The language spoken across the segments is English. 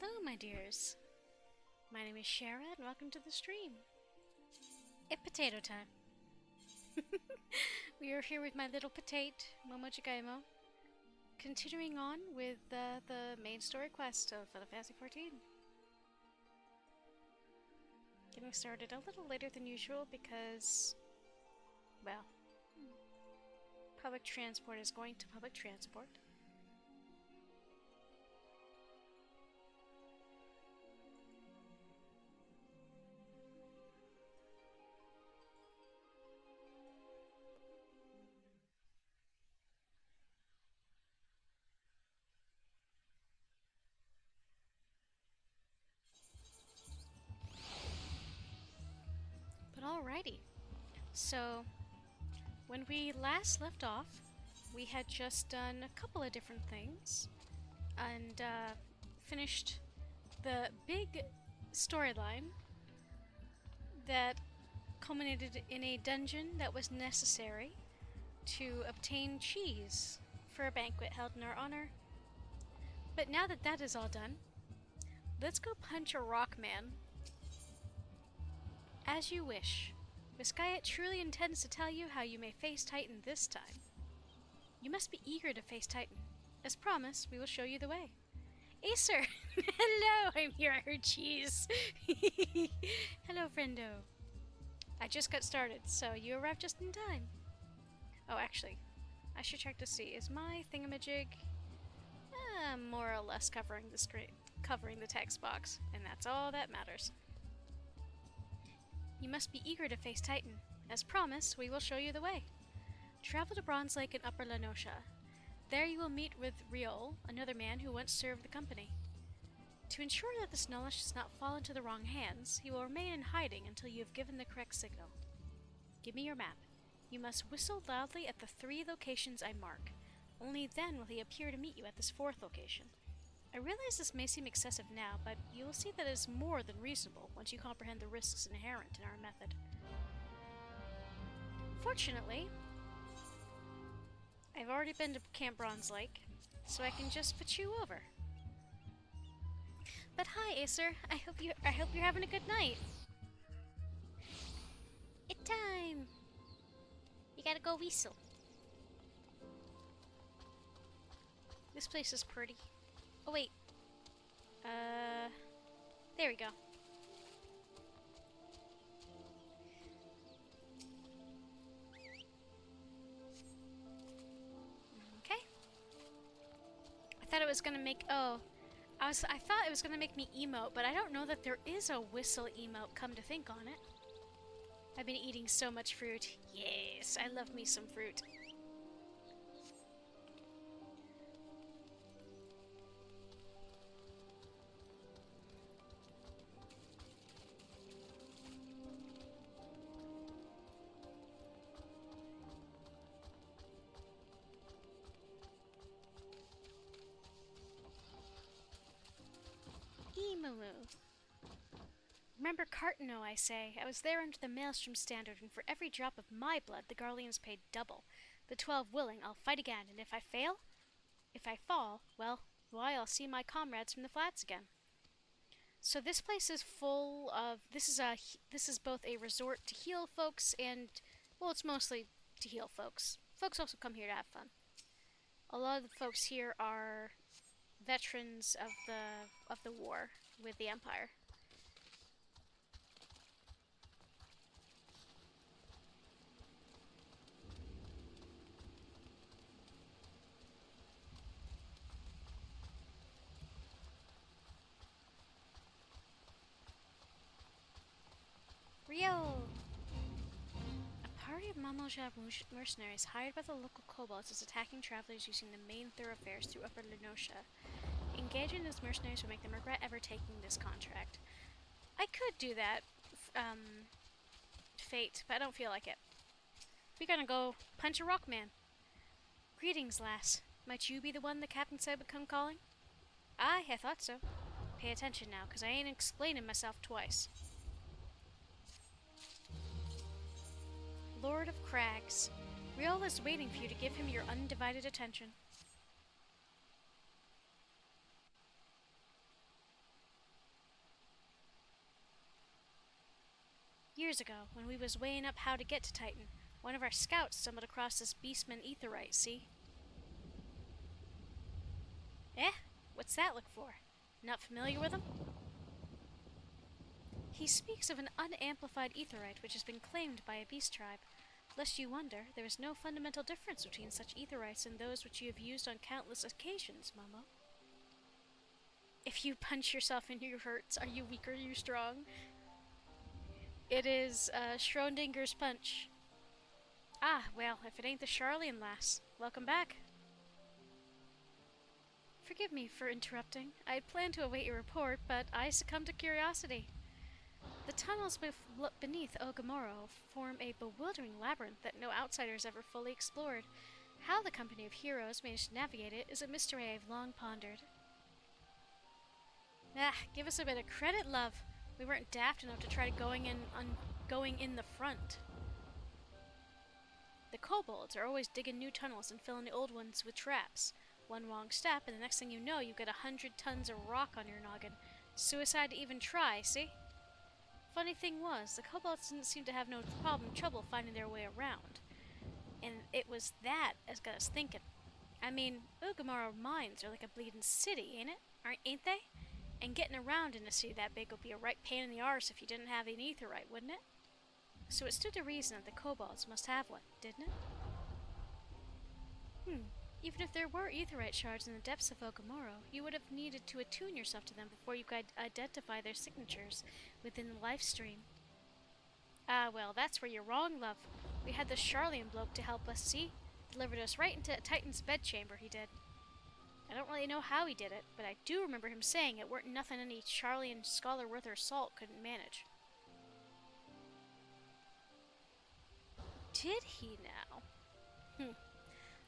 Hello, my dears. My name is Shara, and welcome to the stream. It's potato time. We are here with my little potate, Momo Jagaimo, continuing on with the main story quest of Final Fantasy XIV. Getting started a little later than usual because, well, public transport is going to public transport. But alrighty, so when we last left off, we had just done a couple of different things and finished the big storyline that culminated in a dungeon that was necessary to obtain cheese for a banquet held in our honor. But now that that is all done, let's go punch a rock man. As you wish. Viscayet truly intends to tell you how you may face Titan this time. You must be eager to face Titan. As promised, we will show you the way. Acer! Hello! I'm here, I heard cheese. Hello, friendo. I just got started, so you arrived just in time. Oh, actually, I should check to see. Is my thingamajig more or less covering the screen, covering the text box, and that's all that matters. You must be eager to face Titan. As promised, we will show you the way. Travel to Bronze Lake in Upper Lenosha. There you will meet with Riol, another man who once served the company. To ensure that this knowledge does not fall into the wrong hands, he will remain in hiding until you have given the correct signal. Give me your map. You must whistle loudly at the 3 locations I mark. Only then will he appear to meet you at this 4th location. I realize this may seem excessive now, but you will see that it is more than reasonable once you comprehend the risks inherent in our method. Fortunately, I've already been to Camp Bronze Lake, so I can just put you over. But hi, Acer. I hope you're having a good night. It's time. You gotta go whistle. This place is pretty. Oh wait. There we go. Okay. I thought it was gonna make I thought it was gonna make me emote, but I don't know that there is a whistle emote, come to think on it. I've been eating so much fruit. Yes, I love me some fruit. Emu. Remember Cartano, I say. I was there under the Maelstrom standard, and for every drop of my blood, the Garleans paid double. The 12 willing, I'll fight again, and if I fall, well, why, I'll see my comrades from the flats again. So this place is full of, this is both a resort to heal folks and, well, it's mostly to heal folks. Folks also come here to have fun. A lot of the folks here are veterans of the war with the Empire. Rio! A party of Mamoja mercenaries hired by the local kobolds is attacking travelers using the main thoroughfares through Upper Lenosha. Engaging as mercenaries would make them regret ever taking this contract. I could do that, Fate, but I don't feel like it. We're gonna go punch a rock man. Greetings, lass. Might you be the one the captain said would come calling? Aye, I thought so. Pay attention now, 'cause I ain't explaining myself twice. Lord of Crags, Riol is waiting for you to give him your undivided attention. Years ago, when we was weighing up how to get to Titan, one of our scouts stumbled across this beastman aetherite, see? Eh? What's that look for? Not familiar with him? He speaks of an unamplified aetherite which has been claimed by a beast tribe. Lest you wonder, there is no fundamental difference between such aetherites and those which you have used on countless occasions, Momo. If you punch yourself and you hurts, are you weak or are you strong? It is Schrodinger's punch. Ah, well, if it ain't the Charlian lass. Welcome back. Forgive me for interrupting. I had planned to await your report, but I succumbed to curiosity. The tunnels beneath Ogamoro form a bewildering labyrinth that no outsider has ever fully explored. How the company of heroes managed to navigate it is a mystery I have long pondered. Ah, give us a bit of credit, love. We weren't daft enough to try going in the front. The kobolds are always digging new tunnels and filling the old ones with traps. One wrong step, and the next thing you know, you get 100 tons of rock on your noggin. Suicide to even try, see? Funny thing was, the kobolds didn't seem to have no trouble finding their way around. And it was that as got us thinking. I mean, Ugamaro mines are like a bleeding city, ain't they? And getting around in a city that big would be a right pain in the arse if you didn't have an aetherite, wouldn't it? So it stood to reason that the kobolds must have one, didn't it? Even if there were aetherite shards in the depths of Ogamoro, you would have needed to attune yourself to them before you could identify their signatures within the life stream. Ah, well, that's where you're wrong, love. We had the Charlian bloke to help us, see? Delivered us right into Titan's bedchamber, he did. I don't really know how he did it, but I do remember him saying it weren't nothing any Charlian scholar worth her salt couldn't manage. Did he now?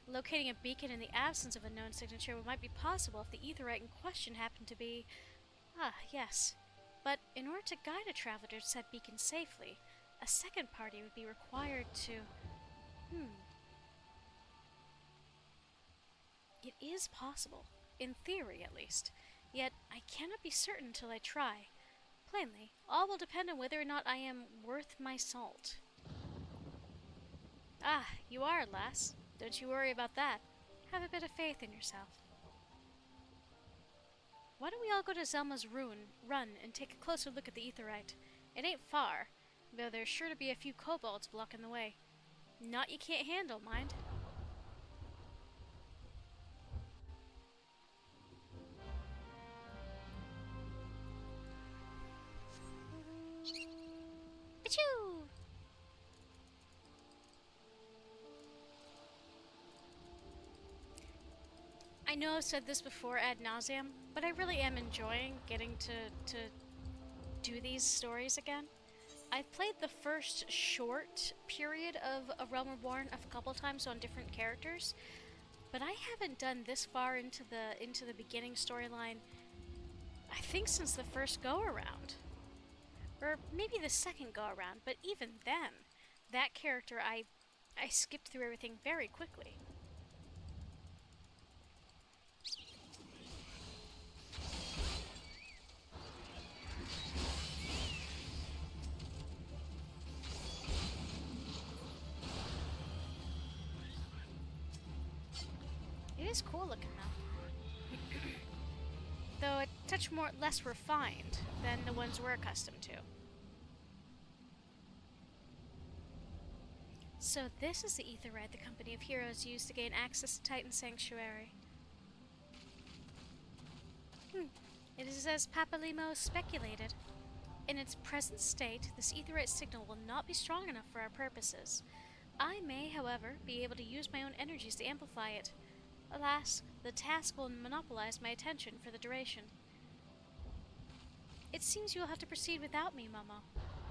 Locating a beacon in the absence of a known signature might be possible if the aetherite in question happened to be... Ah, yes. But in order to guide a traveler to said beacon safely, a second party would be required to... It is possible. In theory, at least. Yet, I cannot be certain until I try. Plainly, all will depend on whether or not I am worth my salt. Ah, you are, lass. Don't you worry about that. Have a bit of faith in yourself. Why don't we all go to Zelma's run and take a closer look at the aetherite? It ain't far, though there's sure to be a few kobolds blocking the way. Not you can't handle, mind. Achoo! I know I've said this before ad nauseum, but I really am enjoying getting to do these stories again. I've played the first short period of A Realm Reborn a couple times on different characters, but I haven't done this far into the beginning storyline, I think since the first go-around. Or maybe the second go-around, but even then, that character I skipped through everything very quickly. It is cool looking though. Though a touch less refined than the ones we're accustomed to. So this is the aetherite the Company of Heroes used to gain access to Titan Sanctuary. It is as Papalimo speculated. In its present state, this aetherite signal will not be strong enough for our purposes. I may, however, be able to use my own energies to amplify it. Alas, the task will monopolize my attention for the duration. It seems you will have to proceed without me, Momo.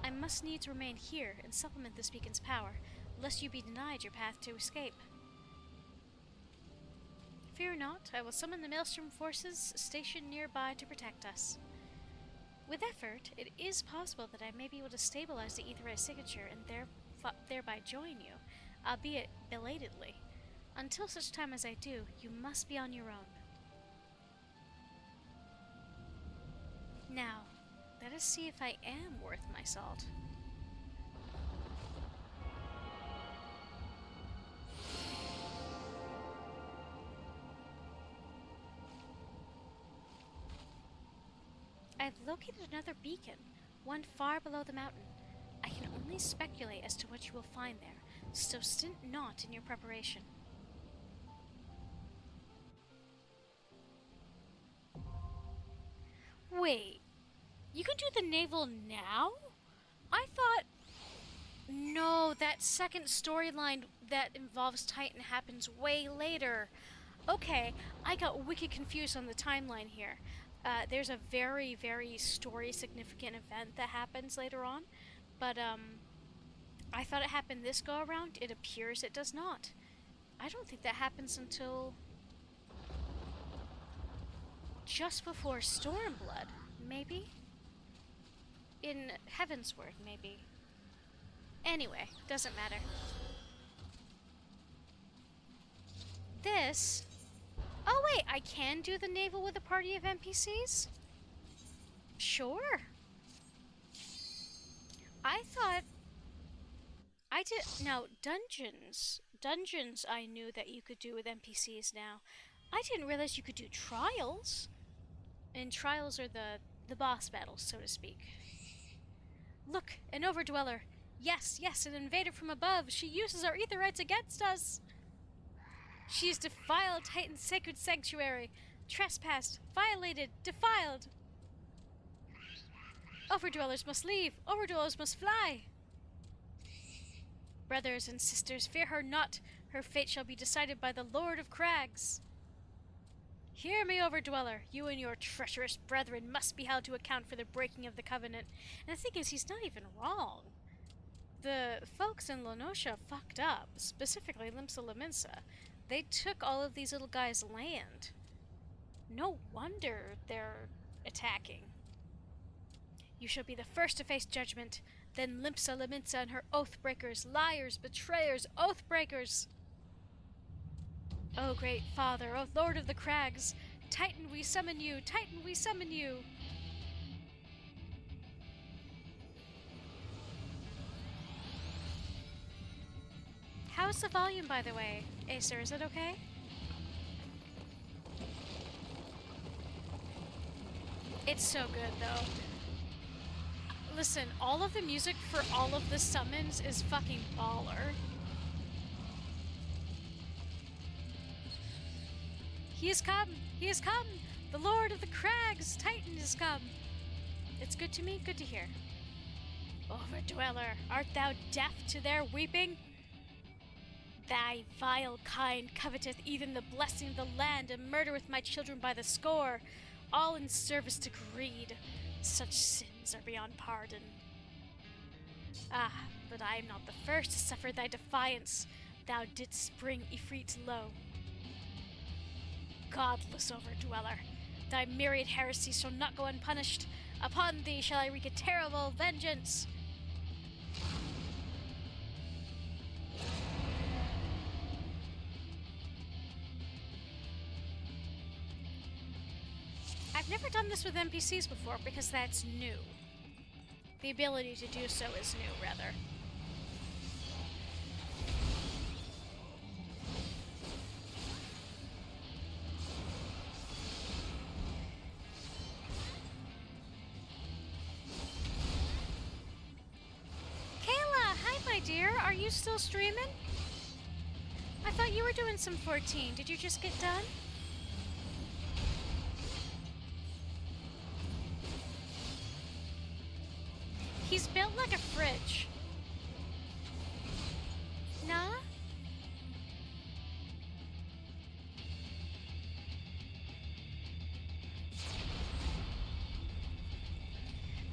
I must needs remain here and supplement this beacon's power, lest you be denied your path to escape. Fear not, I will summon the Maelstrom forces stationed nearby to protect us. With effort, it is possible that I may be able to stabilize the aetherite signature and thereby join you, albeit belatedly. Until such time as I do, you must be on your own. Now, let us see if I am worth my salt. I've located another beacon, one far below the mountain. I can only speculate as to what you will find there, so stint not in your preparation. Wait, you can do the naval now? I thought... No, that second storyline that involves Titan happens way later. Okay, I got wicked confused on the timeline here. There's a very, very story-significant event that happens later on, but, I thought it happened this go-around. It appears it does not. I don't think that happens until... just before Stormblood, maybe? In Heavensward, maybe. Anyway, doesn't matter. This... Oh wait, I can do the naval with a party of NPCs? Sure. I thought... I did... No, dungeons. Dungeons I knew that you could do with NPCs now. I didn't realize you could do trials. And trials are the boss battles, so to speak. Look, an overdweller. Yes, yes, an invader from above. She uses our ether rights against us. She has defiled Titan's sacred sanctuary. Trespassed, violated, defiled. Overdwellers must leave. Overdwellers must fly. Brothers and sisters, fear her not. Her fate shall be decided by the Lord of Crags. Hear me, Overdweller. You and your treacherous brethren must be held to account for the breaking of the covenant. And the thing is, he's not even wrong. The folks in Lenosha fucked up, specifically Limsa Laminsa. They took all of these little guys' land. No wonder they're attacking. You shall be the first to face judgment. Then Limsa Laminsa and her oathbreakers, liars, betrayers, oathbreakers. O great father, O Lord of the Crags, Titan we summon you, Titan we summon you. How's the volume, by the way? Acer, is it okay? It's so good, though. Listen, all of the music for all of the summons is fucking baller. He has come! He has come! The Lord of the Crags, Titan, has come! It's good to me, good to hear. Overdweller, art thou deaf to their weeping? Thy vile kind coveteth even the blessing of the land and murdereth my children by the score, all in service to greed. Such sins are beyond pardon. Ah, but I am not the first to suffer thy defiance. Thou didst bring Ifrit low. Godless Overdweller, thy myriad heresies shall not go unpunished. Upon thee shall I wreak a terrible vengeance. I've never done this with NPCs before because that's new. The ability to do so is new, rather. Kayla, hi my dear. Are you still streaming? I thought you were doing some 14. Did you just get done? He's built like a fridge. Nah?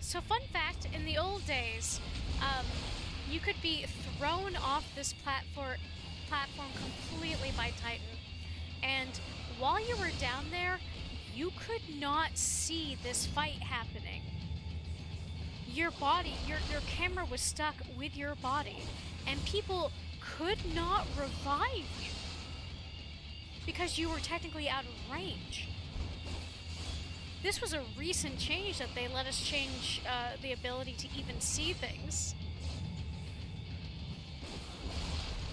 So fun fact, in the old days, you could be thrown off this platform completely by Titan. And while you were down there, you could not see this fight happening. Your body, your camera was stuck with your body, and people could not revive you because you were technically out of range. This was a recent change that they let us change the ability to even see things.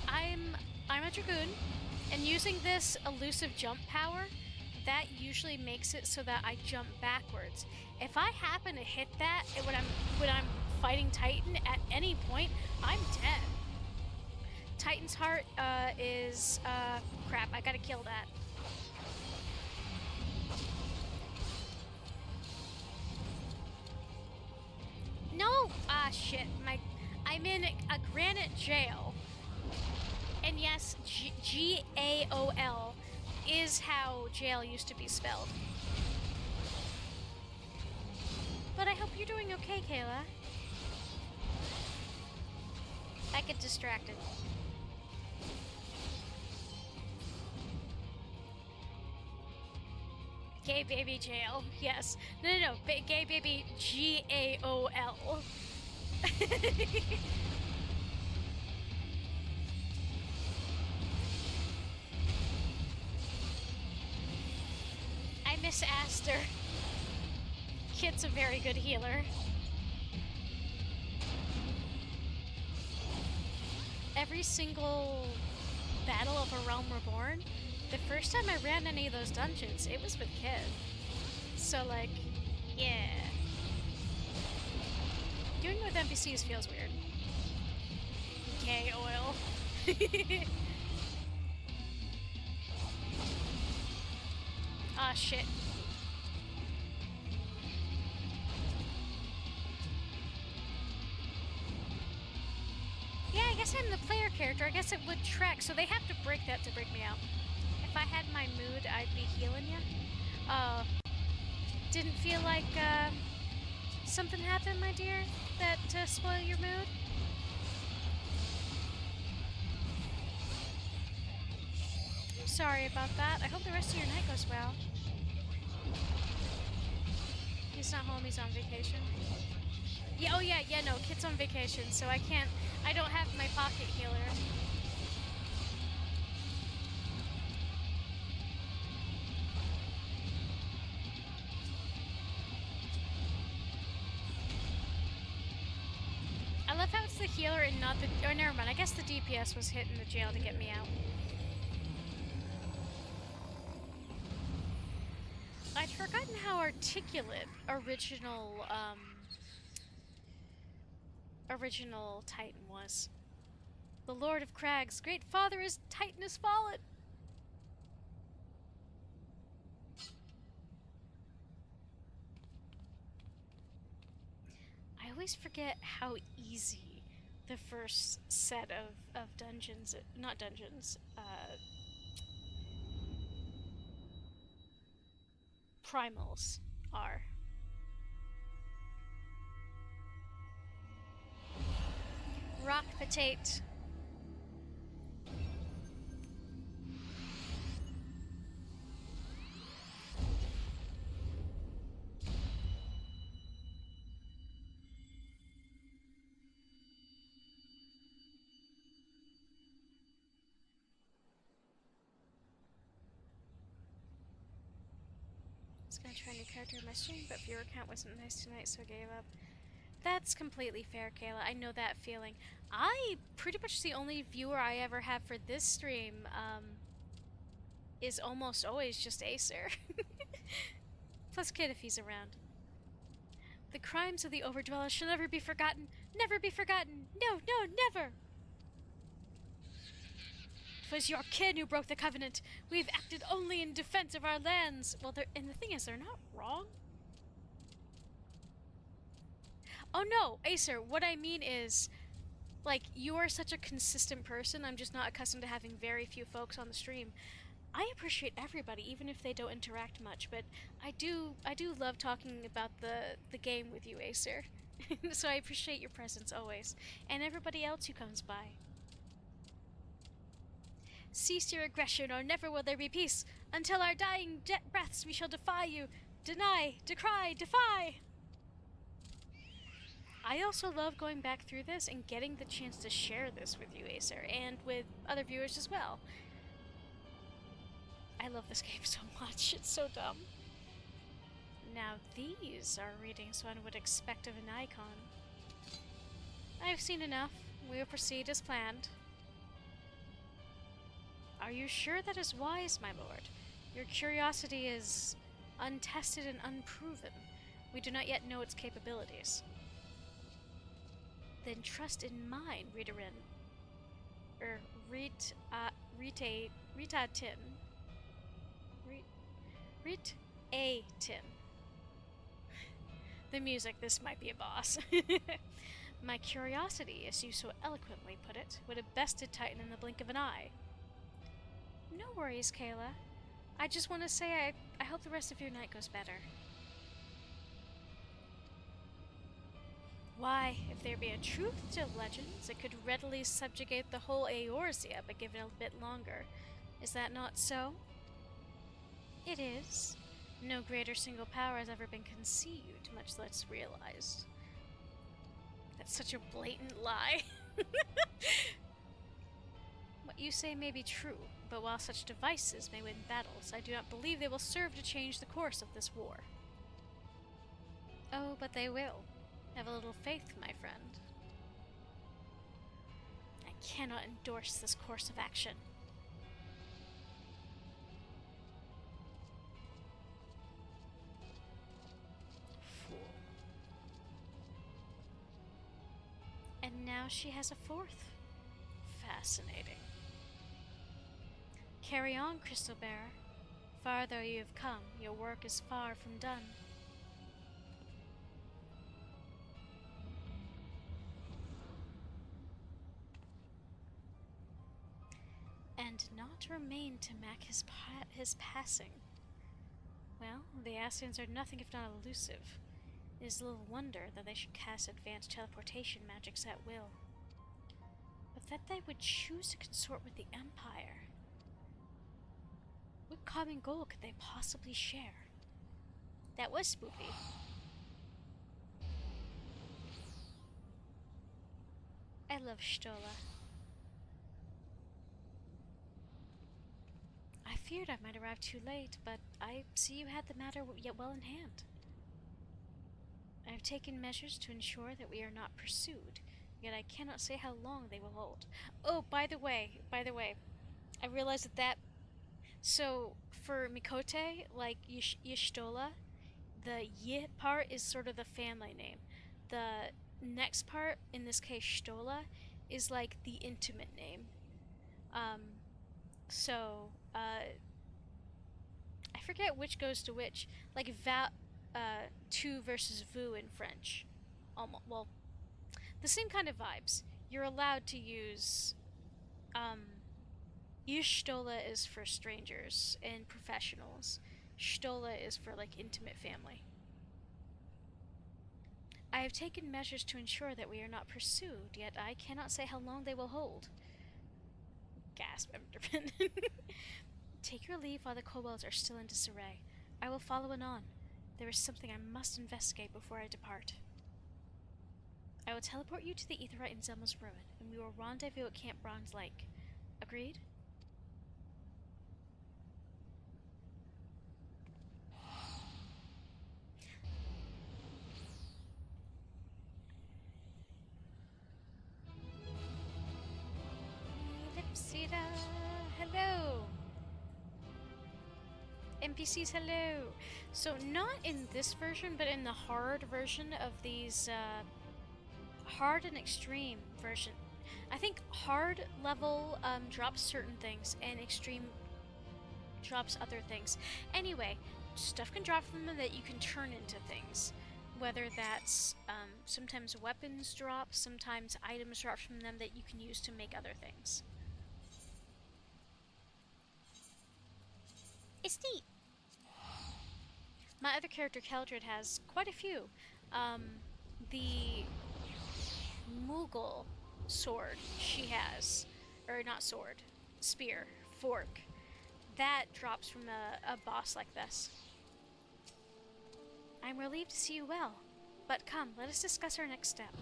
I'm a Dragoon, and using this elusive jump power, that usually makes it so that I jump backwards. If I happen to hit that when I'm fighting Titan at any point, I'm dead. Titan's heart is crap. I gotta kill that. No! Ah, shit. I'm in a granite jail. And yes, G-A-O-L is how jail used to be spelled. But I hope you're doing okay, Kayla. I get distracted. Gay baby jail. Yes. No. Gay baby G-A-O-L. I miss Aster. Kit's a very good healer. Every single battle of A Realm Reborn, the first time I ran any of those dungeons, it was with Kit. So, like, yeah. Doing it with NPCs feels weird. K-oil. Ah, shit. Yeah, I guess I'm the player character. I guess it would track, so they have to break that to break me out. If I had my mood, I'd be healing you. Didn't feel like something happened, my dear, that to spoil your mood? I'm sorry about that. I hope the rest of your night goes well. He's not home, he's on vacation. Yeah, oh yeah, no, Kit's on vacation, so I don't have my pocket healer. I love how it's the healer and not the, oh never mind, I guess the DPS was hitting the jail to get me out. I'd forgotten how articulate original Titan was. The Lord of Crags, great father, his Titan has fallen! I always forget how easy the first set of dungeons, not dungeons, primals are. Rock potato. I was gonna try a new character in my stream, but viewer count wasn't nice tonight, so I gave up. That's completely fair, Kayla. I know that feeling. Pretty much the only viewer I ever have for this stream, is almost always just Acer. Plus Kid if he's around. The crimes of the Overdweller shall never be forgotten. Never be forgotten. No, never! 'Twas your kin who broke the covenant. We've acted only in defense of our lands. Well, and the thing is, they're not wrong. Oh no, Acer, what I mean is, like, you are such a consistent person. I'm just not accustomed to having very few folks on the stream. I appreciate everybody, even if they don't interact much, but I do love talking about the game with you, Acer. So I appreciate your presence always, and everybody else who comes by. Cease your aggression, or never will there be peace. Until our dying breaths we shall defy you. Deny, decry, defy! I also love going back through this and getting the chance to share this with you, Acer, and with other viewers as well. I love this game so much, it's so dumb. Now these are readings one would expect of an icon. I've seen enough. We will proceed as planned. Are you sure that is wise, my lord? Your curiosity is untested and unproven. We do not yet know its capabilities. Then trust in mine, Ritarin. Rita-tin. Rit-a-tin. The music, this might be a boss. My curiosity, as you so eloquently put it, would have bested Titan in the blink of an eye. No worries, Kayla. I just want to say I hope the rest of your night goes better. Why, if there be a truth to legends, it could readily subjugate the whole Eorzea by giving it a bit longer. Is that not so? It is. No greater single power has ever been conceived, much less realized. That's such a blatant lie. What you say may be true, but while such devices may win battles, I do not believe they will serve to change the course of this war. Oh, but they will. Have a little faith, my friend. I cannot endorse this course of action. Fool. And now she has a fourth. Fascinating. Carry on, Crystal Bearer. Far though you have come, your work is far from done. And not remain to mark his passing. Well, the Ascians are nothing if not elusive. It is little wonder that they should cast advanced teleportation magics at will. But that they would choose to consort with the Empire. What common goal could they possibly share? That was spooky. I love Stola. I feared I might arrive too late, but I see you had the matter yet well in hand. I have taken measures to ensure that we are not pursued, yet I cannot say how long they will hold. Oh, by the way, I realized that so for Mikote, like Y'shtola, the Y part is sort of the family name. The next part, in this case Stola, is like the intimate name. So, I forget which goes to which. Like tu versus vous in French. Almost, well, the same kind of vibes. You're allowed to use, Y'shtola is for strangers and professionals. Stola is for, like, intimate family. I have taken measures to ensure that we are not pursued, yet I cannot say how long they will hold. Gasp, Enderman. Take your leave while the kobolds are still in disarray. I will follow anon. There is something I must investigate before I depart. I will teleport you to the Aetheryte in Zelma's ruin, and we will rendezvous at Camp Bronze Lake. Agreed? Lipsida, hello! NPCs, hello! So, not in this version, but in the hard version of these, hard and extreme version. I think hard level drops certain things, and extreme drops other things. Anyway, stuff can drop from them that you can turn into things. Whether that's sometimes weapons drop, sometimes items drop from them that you can use to make other things. It's neat. My other character, Keldred, has quite a few. The Moogle sword she has, or not sword, spear, fork, that drops from a boss like this. I'm relieved to see you well, but come, let us discuss our next step.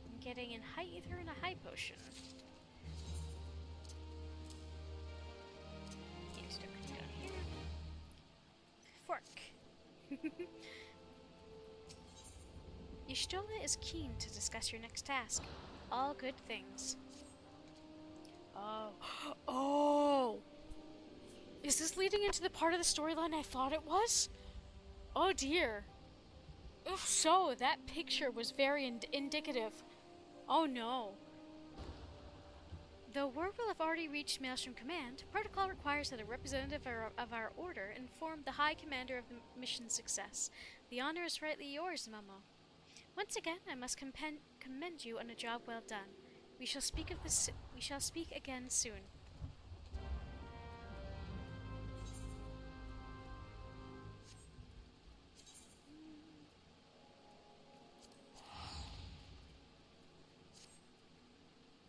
I'm getting in high ether and a high potion. Fork. Y'shtola is keen to discuss your next task. All good things. Oh. Oh! Is this leading into the part of the storyline I thought it was? Oh dear. If so, that picture was very indicative. Oh no. Though word will have already reached Maelstrom Command, protocol requires that a representative of our order inform the High Commander of the mission's success. The honor is rightly yours, Momo. Once again, I must commend you on a job well done. We shall speak again soon.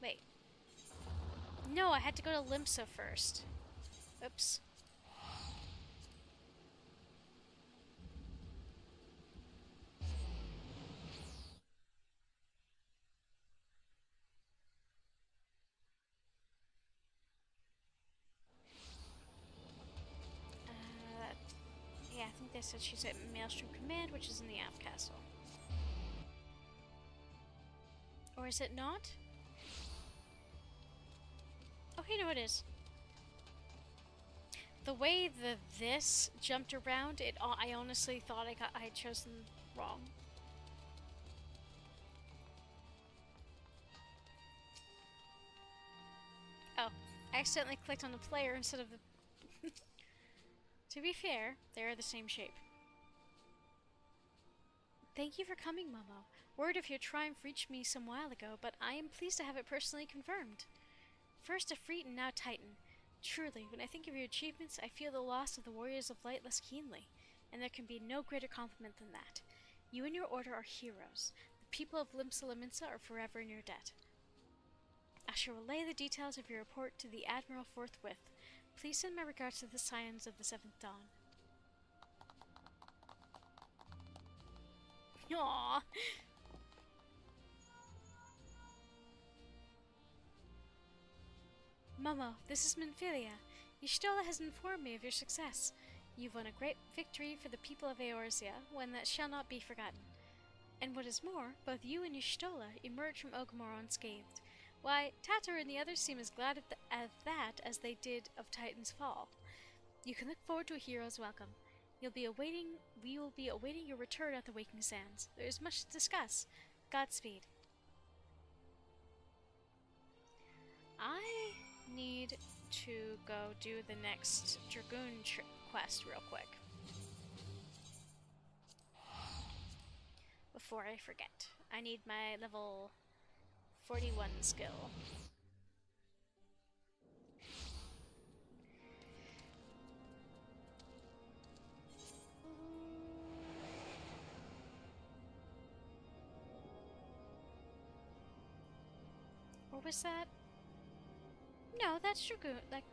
Wait. No, I had to go to Limsa first. Oops. Yeah, I think they said she's at Maelstrom Command, which is in the Aft Castle. Or is it not? Okay, no, it is. The way this jumped around, I honestly thought I had chosen wrong. Oh, I accidentally clicked on the player instead of the... To be fair, they are the same shape. Thank you for coming, Momo. Word of your triumph reached me some while ago, but I am pleased to have it personally confirmed. First a Freet and now Titan. Truly, when I think of your achievements, I feel the loss of the Warriors of Light less keenly, and there can be no greater compliment than that. You and your order are heroes. The people of Limsa Lominsa are forever in your debt. I shall relay the details of your report to the Admiral forthwith. Please send my regards to the Scions of the Seventh Dawn. Aww. Momo, this is Minfilia. Y'shtola has informed me of your success. You've won a great victory for the people of Eorzea, one that shall not be forgotten. And what is more, both you and Y'shtola emerged from Orgrimmar unscathed. Why, Tatar and the others seem as glad of that as they did of Titan's fall. You can look forward to a hero's welcome. We will be awaiting your return at the Waking Sands. There is much to discuss. Godspeed. I need to go do the next Dragoon quest real quick. Before I forget. I need my level 41 skill. Or was that? No, that's Dragoon. Like,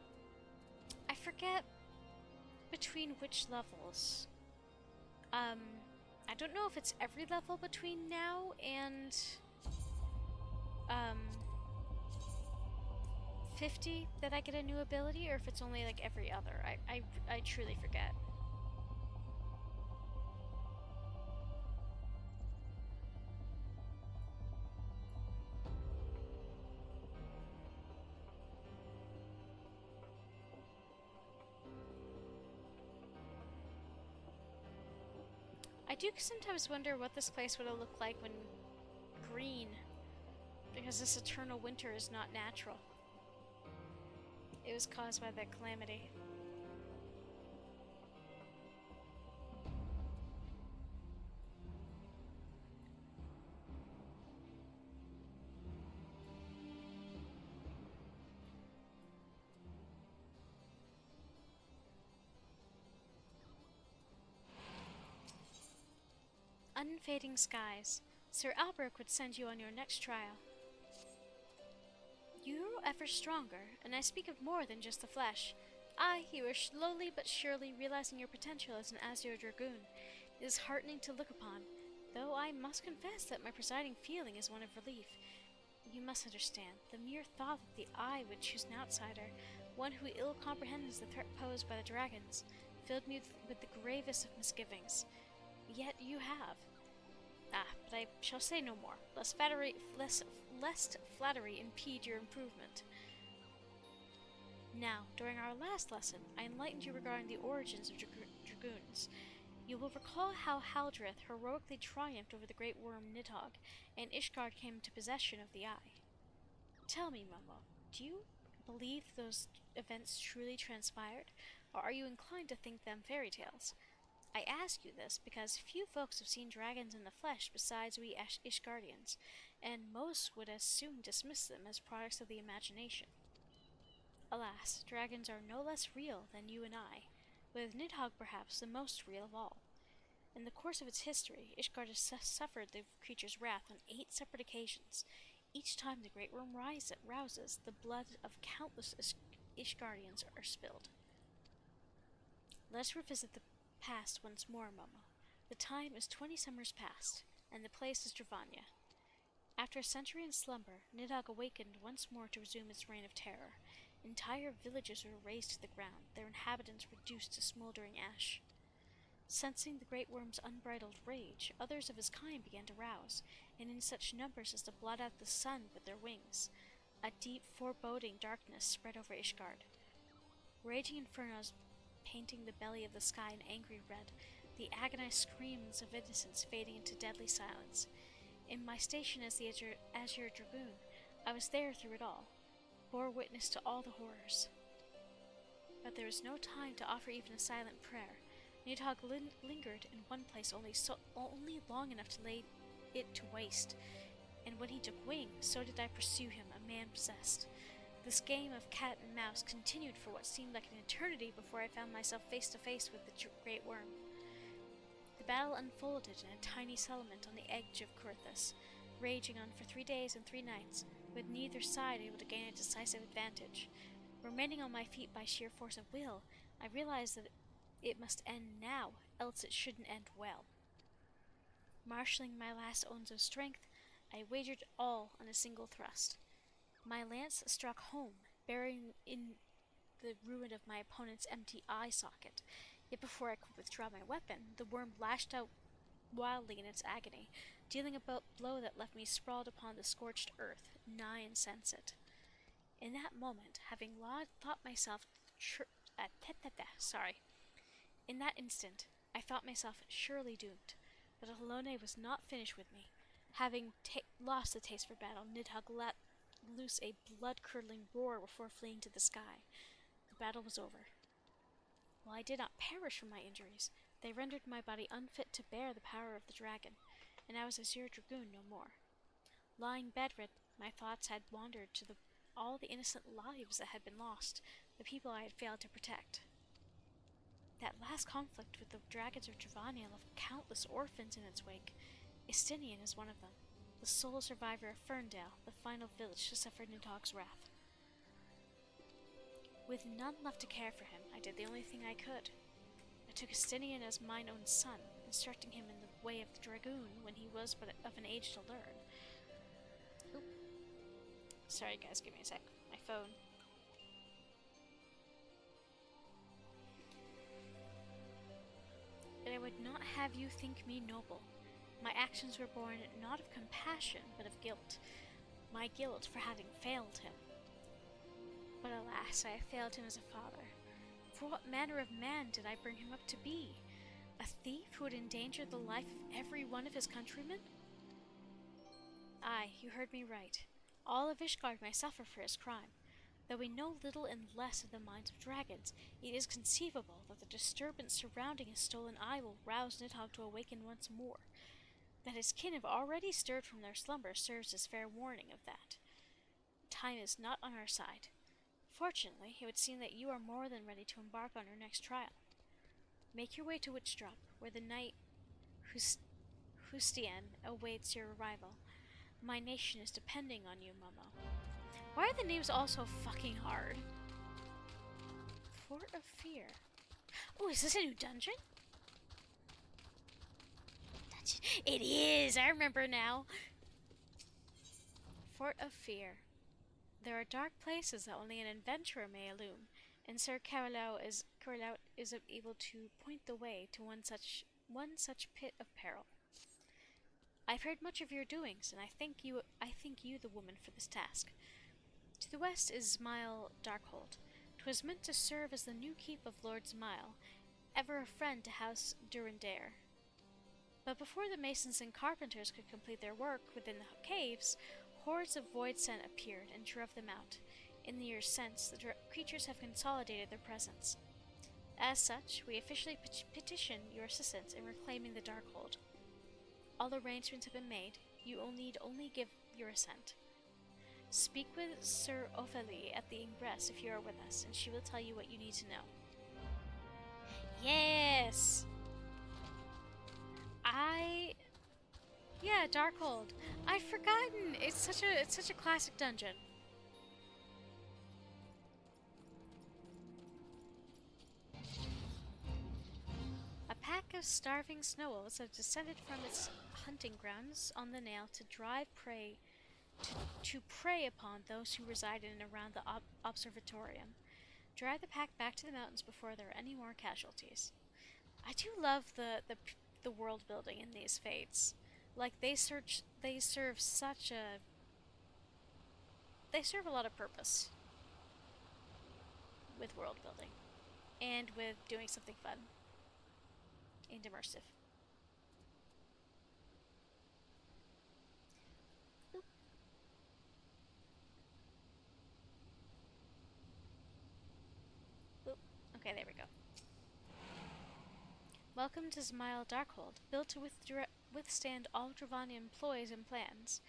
I forget between which levels. I don't know if it's every level between now and 50 that I get a new ability, or if it's only like every other. I truly forget. I do sometimes wonder what this place would have looked like when green, because this eternal winter is not natural. It was caused by the calamity. Unfading skies. Sir Albrecht would send you on your next trial. You grow ever stronger, and I speak of more than just the flesh. You are slowly but surely realizing your potential as an Azure Dragoon. It is heartening to look upon, though I must confess that my presiding feeling is one of relief. You must understand, the mere thought that the Eye would choose an outsider, one who ill comprehends the threat posed by the dragons, filled me with the gravest of misgivings. Yet you have. But I shall say no more, lest flattery impede your improvement. Now, during our last lesson, I enlightened you regarding the origins of dragoons. You will recall how Haldrith heroically triumphed over the great worm Nidhogg, and Ishgard came into possession of the Eye. Tell me, Momo, do you believe those events truly transpired, or are you inclined to think them fairy tales? I ask you this because few folks have seen dragons in the flesh besides we Ishgardians, and most would as soon dismiss them as products of the imagination. Alas, dragons are no less real than you and I, with Nidhogg perhaps the most real of all. In the course of its history, Ishgard has suffered the creature's wrath on 8 separate occasions. Each time the great worm rouses, the blood of countless Ishgardians are spilled. Let us revisit the past once more, Momo. The time is 20 summers past, and the place is Dravanya. After a century in slumber, Nidhogg awakened once more to resume its reign of terror. Entire villages were razed to the ground, their inhabitants reduced to smoldering ash. Sensing the great worm's unbridled rage, others of his kind began to rouse, and in such numbers as to blot out the sun with their wings. A deep, foreboding darkness spread over Ishgard. Raging infernos painting the belly of the sky an angry red, the agonized screams of innocents fading into deadly silence. In my station as the Azure Dragoon, I was there through it all, bore witness to all the horrors. But there was no time to offer even a silent prayer. Nidhogg lingered in one place only long enough to lay it to waste, and when he took wing, so did I pursue him, a man possessed. This game of cat and mouse continued for what seemed like an eternity before I found myself face to face with the great worm. The battle unfolded in a tiny settlement on the edge of Kurthus, raging on for 3 days and 3 nights, with neither side able to gain a decisive advantage. Remaining on my feet by sheer force of will, I realized that it must end now, else it shouldn't end well. Marshalling my last ounce of strength, I wagered all on a single thrust. My lance struck home, burying in the ruin of my opponent's empty eye socket. Yet before I could withdraw my weapon, the worm lashed out wildly in its agony, dealing a blow that left me sprawled upon the scorched earth, nigh insensate. In that moment, having thought myself In that instant, I thought myself surely doomed, but Alone was not finished with me. Having lost the taste for battle, Nidhogg let loose a blood-curdling roar before fleeing to the sky. The battle was over. While I did not perish from my injuries, they rendered my body unfit to bear the power of the dragon, and I was Azure Dragoon no more. Lying bedridden, my thoughts had wandered to all the innocent lives that had been lost, the people I had failed to protect. That last conflict with the dragons of Dravanya left countless orphans in its wake. Estinian is one of them, the sole survivor of Ferndale, the final village to suffer Nidhogg's wrath. With none left to care for him, I did the only thing I could. I took Estinian as mine own son, instructing him in the way of the dragoon when he was but of an age to learn. Oop. Sorry guys, give me a sec. My phone. But I would not have you think me noble. My actions were born not of compassion, but of guilt. My guilt for having failed him. But alas, I have failed him as a father. For what manner of man did I bring him up to be? A thief who would endanger the life of every one of his countrymen? Aye, you heard me right. All of Ishgard may suffer for his crime. Though we know little and less of the minds of dragons, it is conceivable that the disturbance surrounding his stolen eye will rouse Nidhogg to awaken once more. That his kin have already stirred from their slumber serves as fair warning of that. Time is not on our side. Fortunately, it would seem that you are more than ready to embark on your next trial. Make your way to Witchdrop, where the knight Hustian awaits your arrival. My nation is depending on you, Momo. Why are the names all so fucking hard? Fort of Fear. Oh, is this a new dungeon? It is! I remember now. Fort of Fear. There are dark places that only an adventurer may illume, and Sir Carlout is able to point the way to one such pit of peril. I've heard much of your doings, and I think you the woman for this task. To the west is Smile Darkhold. 'Twas meant to serve as the new keep of Lord Smile, ever a friend to House Durandare. But before the masons and carpenters could complete their work within the caves, hordes of void scent appeared and drove them out. In the years since, the creatures have consolidated their presence. As such, we officially petition your assistance in reclaiming the Darkhold. All arrangements have been made. You need only give your assent. Speak with Sir Ophelie at the Ingress if you are with us, and she will tell you what you need to know. Yes! Yeah, Darkhold. I'd forgotten. It's such a classic dungeon. A pack of starving snow wolves have descended from its hunting grounds on the Nail to prey upon those who reside in and around the observatorium. Drive the pack back to the mountains before there are any more casualties. I do love the world building in these fates. Like they serve a lot of purpose with world building and with doing something fun and immersive. Oop. Oop. Okay, there we go. Welcome to Smile Darkhold, built to withstand all Dravanian ploys and plans.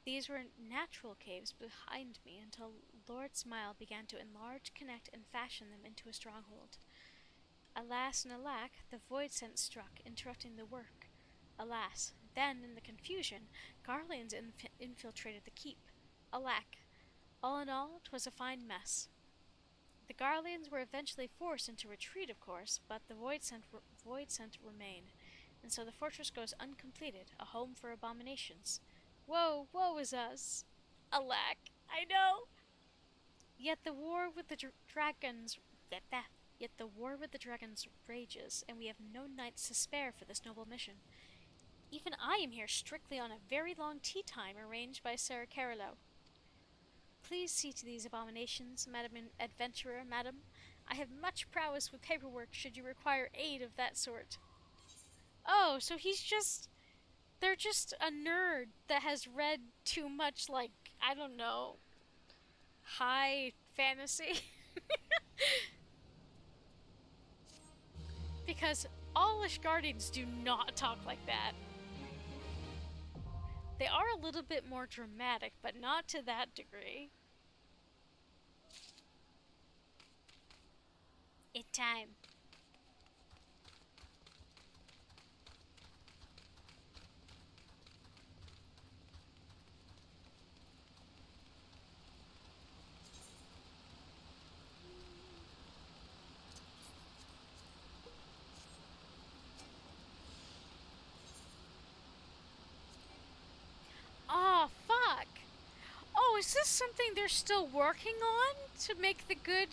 These were natural caves behind me until Lord Smile began to enlarge, connect, and fashion them into a stronghold. Alas and alack, the void scent struck, interrupting the work. Alas, then, in the confusion, Garleans infiltrated the keep. Alack. All in all, 'twas a fine mess. The Garleans were eventually forced into retreat, of course, but the void scent remain, and so the fortress goes uncompleted, a home for abominations. Woe is us! Alack, I know! Yet the war with the dragons rages, and we have no nights to spare for this noble mission. Even I am here strictly on a very long tea time arranged by Sarah Carolo. Please see to these abominations, Madam Adventurer, madam. I have much prowess with paperwork should you require aid of that sort. Oh, so they're just a nerd that has read too much, like, I don't know, high fantasy. Because all Ishgardians do not talk like that. They are a little bit more dramatic, but not to that degree. It's time. Oh, fuck! Oh, is this something they're still working on to make the good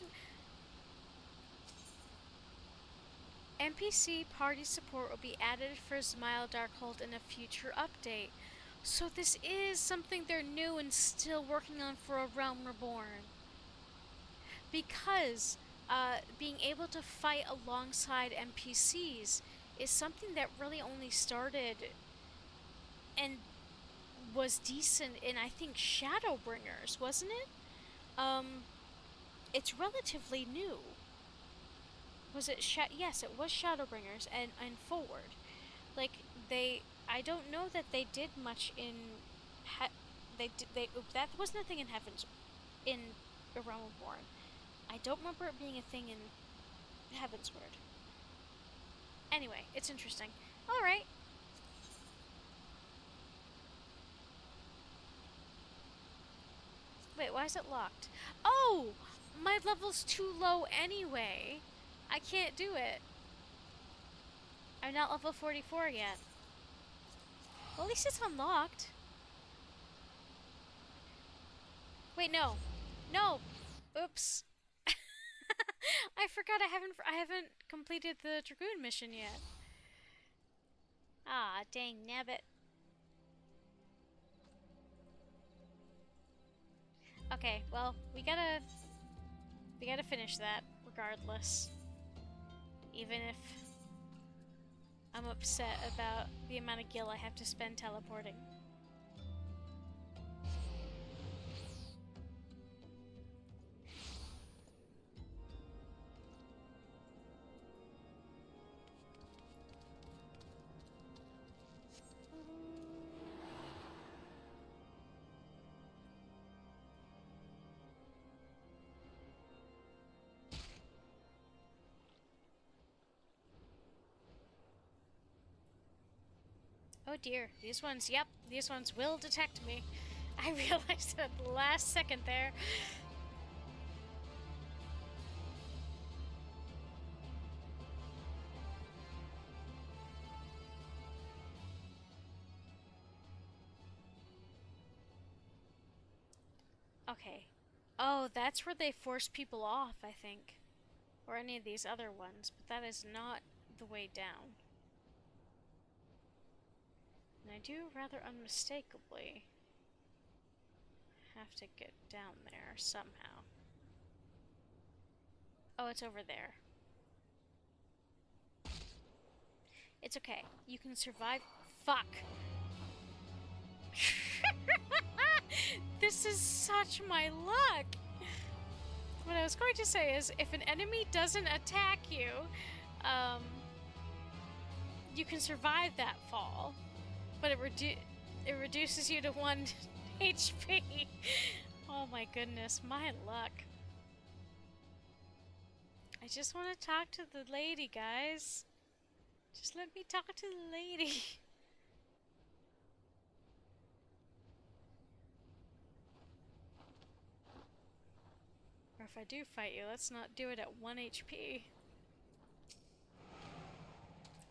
NPC party support will be added for Smile Darkhold in a future update. So this is something they're new and still working on for A Realm Reborn. Because being able to fight alongside NPCs is something that really only started and was decent in, I think, Shadowbringers, wasn't it? It's relatively new. Was it yes, it was Shadowbringers and Forward. Like I don't know that they did much in that was nothing in in A Realm Reborn. I don't remember it being a thing in Heavensward. Anyway, it's interesting. All right. Wait, why is it locked? Oh, my level's too low anyway. I can't do it. I'm not level 44 yet. Well, at least it's unlocked. Wait, no. No. Oops. I forgot I haven't completed the Dragoon mission yet. Ah, dang nabbit. Okay, well, we gotta... We gotta finish that, regardless. Even if I'm upset about the amount of gil I have to spend teleporting. Oh dear, these ones, yep, these ones will detect me. I realized it at the last second there. Okay. Oh, that's where they force people off, I think. Or any of these other ones, but that is not the way down. And I do rather unmistakably have to get down there somehow. Oh, it's over there. It's okay. You can survive. Fuck. This is such my luck. What I was going to say is, if an enemy doesn't attack you, you can survive that fall, but it reduces you to 1 HP. Oh my goodness, my luck. I just want to talk to the lady, guys. Just let me talk to the lady. Or if I do fight you, let's not do it at 1 HP.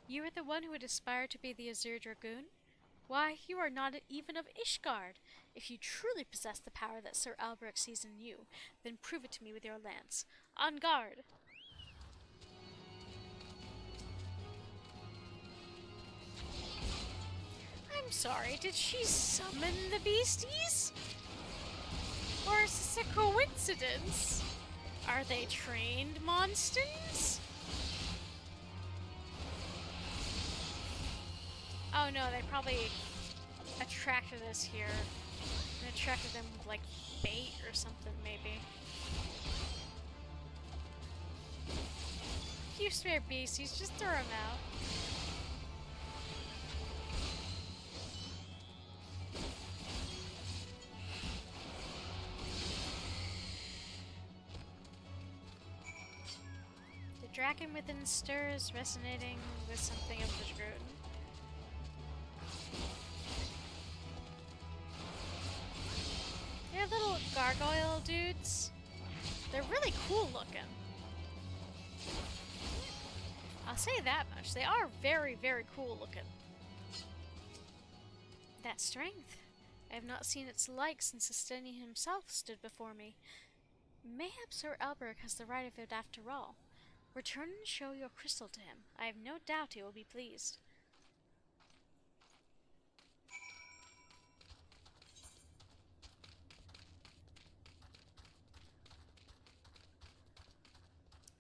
You are the one who would aspire to be the Azure Dragoon? Why, you are not even of Ishgard. If you truly possess the power that Sir Albrecht sees in you, then prove it to me with your lance. On guard! I'm sorry, did she summon the beasties? Or is this a coincidence? Are they trained monsters? Oh no, they probably attracted us here. And attracted them with like bait or something, maybe. If you spare beasties, just throw them out. The dragon within stirs, resonating with something of the Garuda. They're little gargoyle dudes. They're really cool looking. I'll say that much. They are very, very cool looking. That strength. I have not seen its like since Estenian himself stood before me. Mayhap Sir Albrecht has the right of it after all. Return and show your crystal to him. I have no doubt he will be pleased.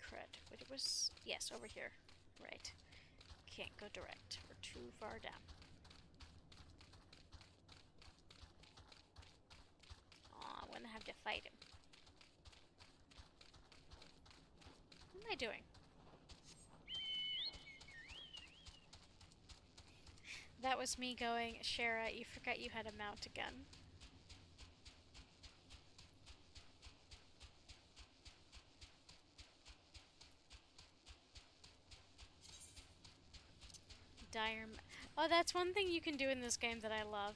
Crud. But it was... yes, over here. Right. Can't go direct. We're too far down. Aw, I'm gonna have to fight him. What am I doing? That was me going, Shara, you forgot you had a mount again. Dire... oh, that's one thing you can do in this game that I love.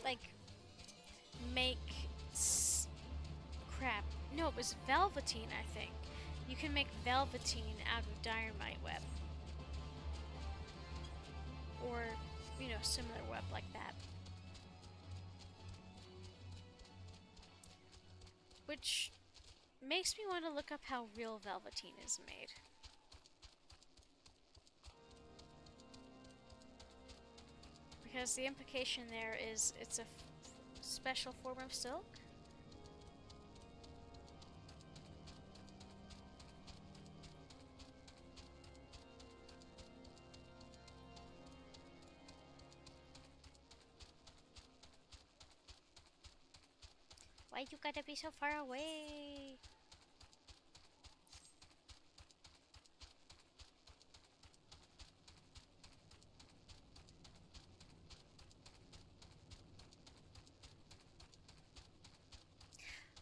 Like, make... crap. No, it was velveteen, I think. You can make velveteen out of dynamite web. Or, you know, similar web like that. Which makes me want to look up how real velveteen is made. Because the implication there is it's a special form of silk? Why you gotta be so far away?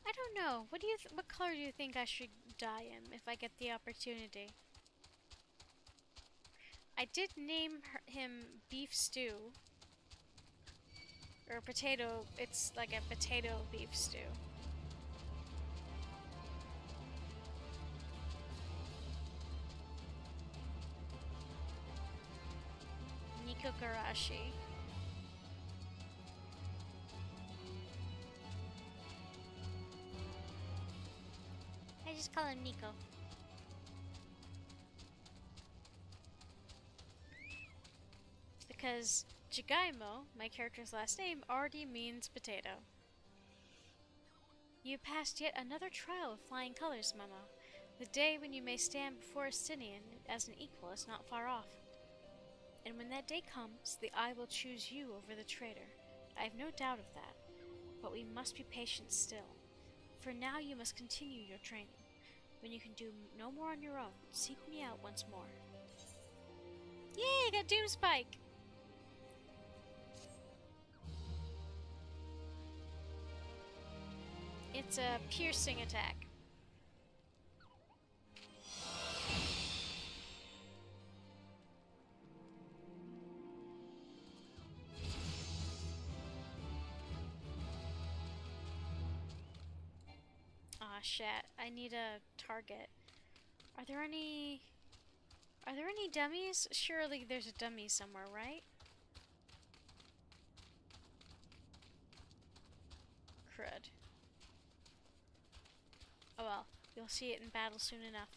I don't know. What color do you think I should dye him if I get the opportunity? I did name him Beef Stew. Or potato. It's like a potato beef stew. Nico Garashi. I just call him Nico. Because Jigaimo, my character's last name, already means potato. You passed yet another trial of flying colors, Momo. The day when you may stand before a Sinian as an equal is not far off. And when that day comes, the Eye will choose you over the traitor. I have no doubt of that. But we must be patient still. For now you must continue your training. When you can do no more on your own, seek me out once more. Yay, I got Doomspike! It's a piercing attack. Aw, shit. I need a target. Are there any dummies? Surely there's a dummy somewhere, right? Crud. Oh well, you'll see it in battle soon enough.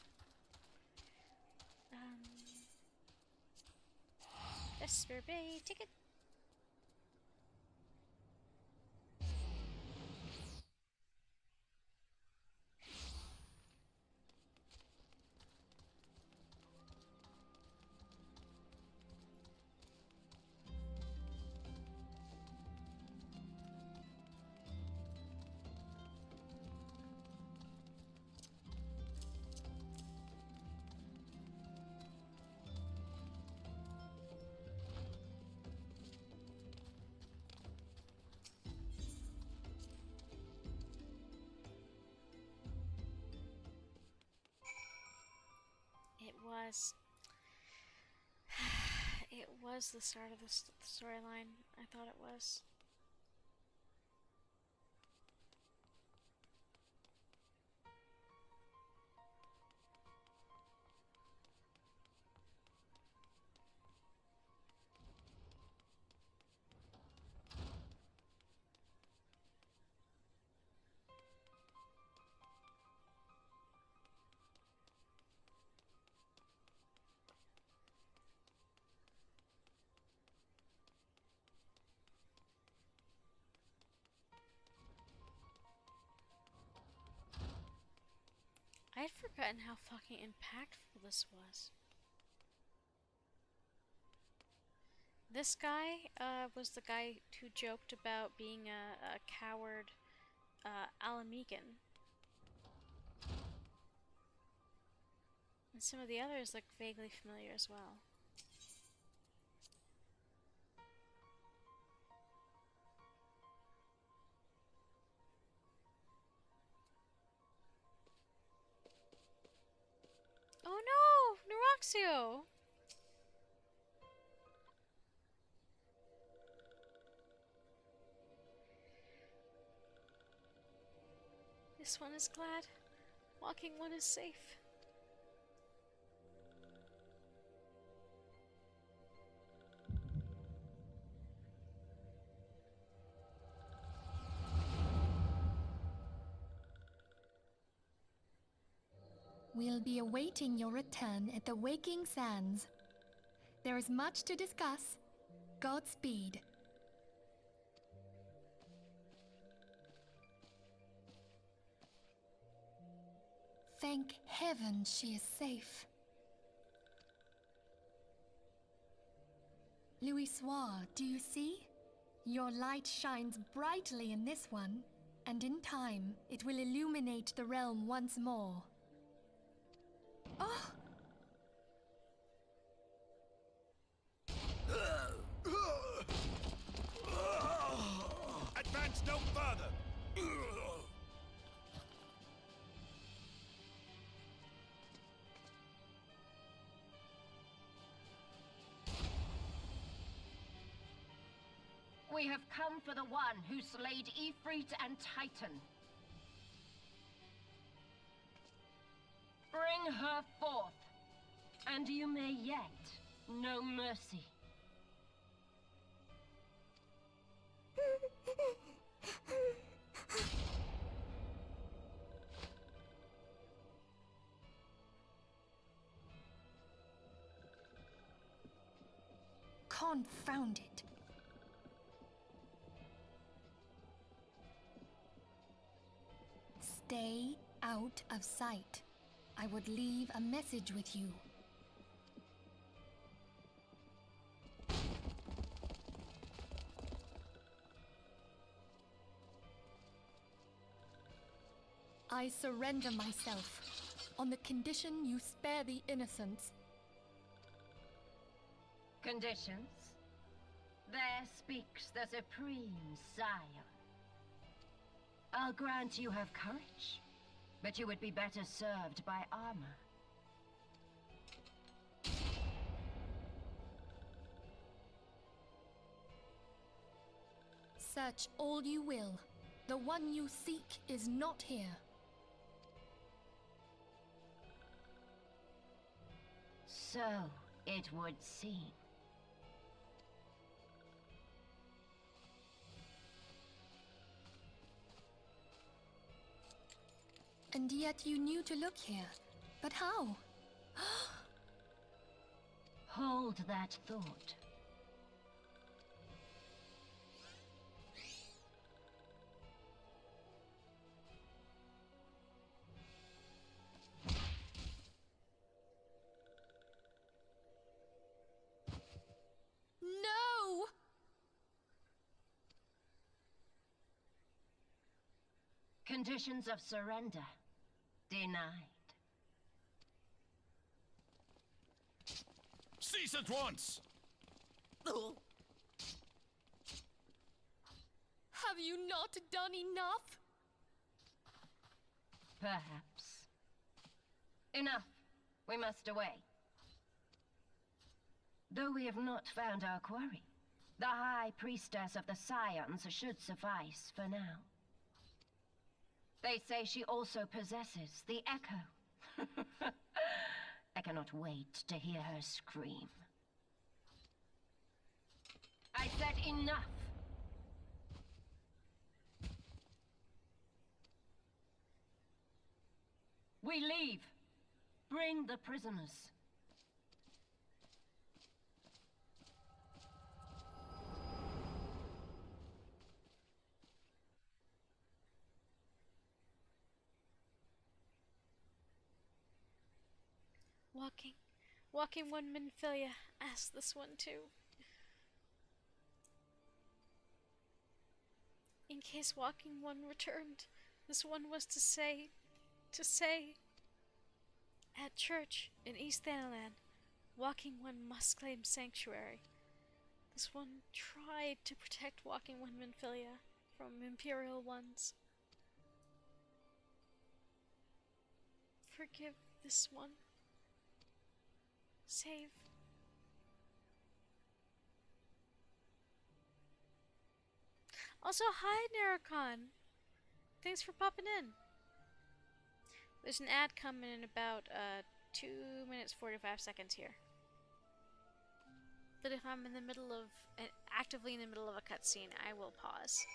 Vesper Bay ticket. It was the start of the storyline. I thought it was. I had forgotten how fucking impactful this was. This guy was the guy who joked about being a coward Alamegan. And some of the others look vaguely familiar as well. Oh no! Neroxio! This one is glad. Walking one is safe. We'll be awaiting your return at the Waking Sands. There is much to discuss. Godspeed. Thank heaven she is safe. Louisoire, do you see? Your light shines brightly in this one, and in time it will illuminate the realm once more. Oh! Advance no further! We have come for the one who slayed Ifrit and Titan. Bring her forth, and you may yet know mercy. Confound it. Stay out of sight. I would leave a message with you. I surrender myself, on the condition you spare the innocents. Conditions? There speaks the Supreme Sire. I'll grant you have courage, but you would be better served by armor. Search all you will. The one you seek is not here. So it would seem. And yet you knew to look here. But how? Hold that thought. No! Conditions of surrender denied. Cease at once! Have you not done enough? Perhaps. Enough. We must away. Though we have not found our quarry, the High Priestess of the Scions should suffice for now. They say she also possesses the Echo. I cannot wait to hear her scream. I said enough! We leave. Bring the prisoners. Walking one Minfilia asked this one too. In case Walking One returned, this one was to say, at church in East Thanalan, Walking One must claim sanctuary. This one tried to protect Walking One Minfilia from Imperial ones. Forgive this one. Save. Also, hi Naracon. Thanks for popping in. There's an ad coming in about 2 minutes 45 seconds here. That if I'm in the middle of actively in the middle of a cutscene, I will pause.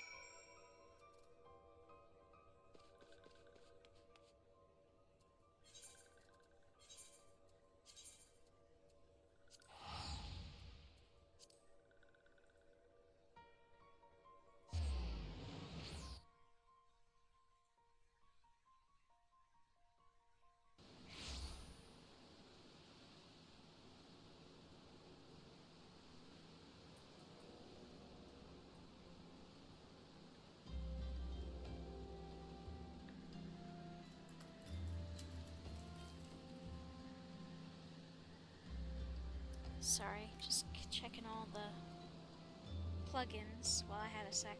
Sorry, just checking all the plugins while I had a sec.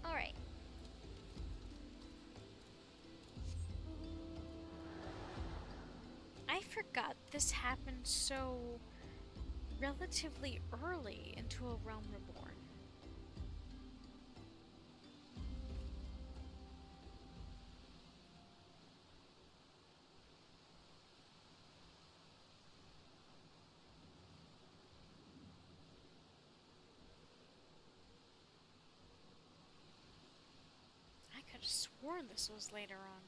Alright. I forgot this happened so relatively early into A Realm Reborn. I could have sworn this was later on.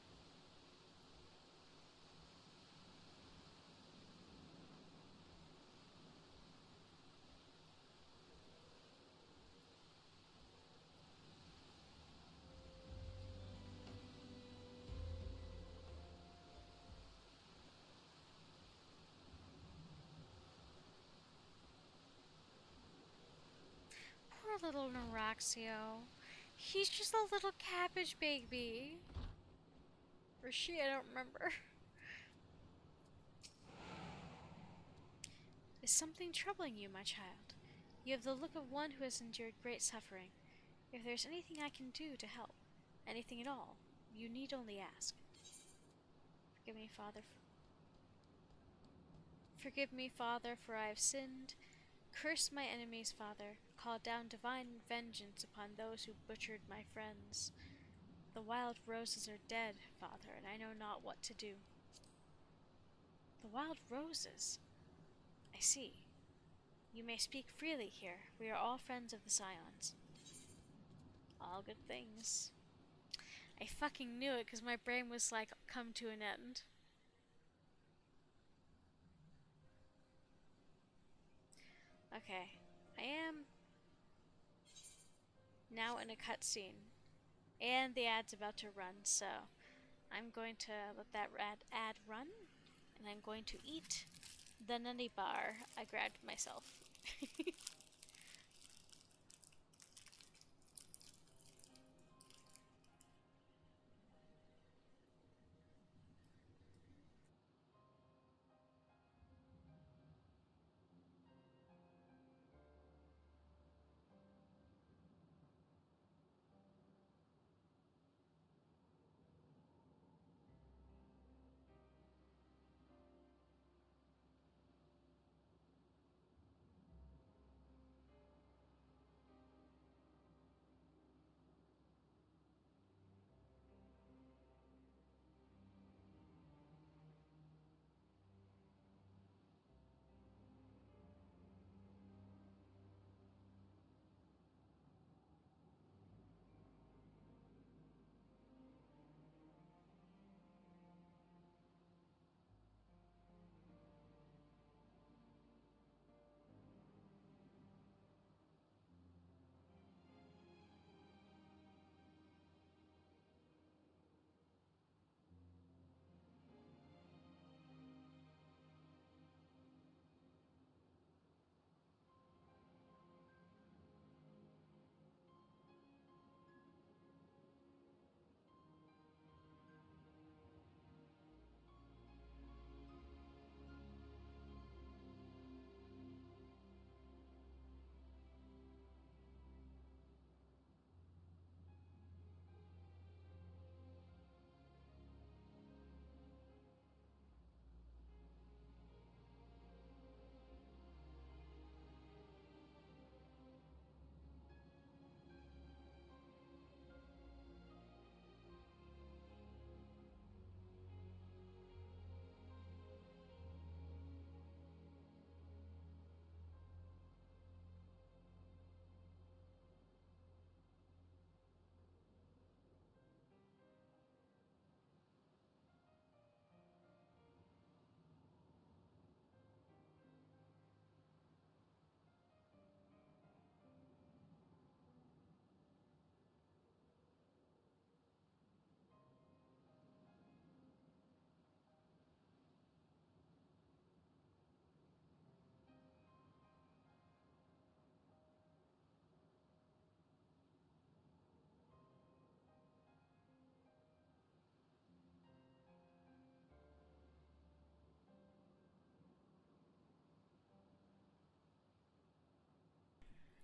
Poor little Neuraxio. He's just a little cabbage baby. Or she, I don't remember. Is something troubling you, my child? You have the look of one who has endured great suffering. If there's anything I can do to help, anything at all, you need only ask. Forgive me, Father. Forgive me, Father, for I have sinned. Curse my enemies, Father. Call down divine vengeance upon those who butchered my friends. The wild roses are dead, Father, and I know not what to do. The wild roses? I see. You may speak freely here. We are all friends of the Scions. All good things. I fucking knew it because my brain was like, come to an end. Okay. I am now in a cutscene. And the ad's about to run, so I'm going to let that ad run. And I'm going to eat the nutty bar I grabbed myself.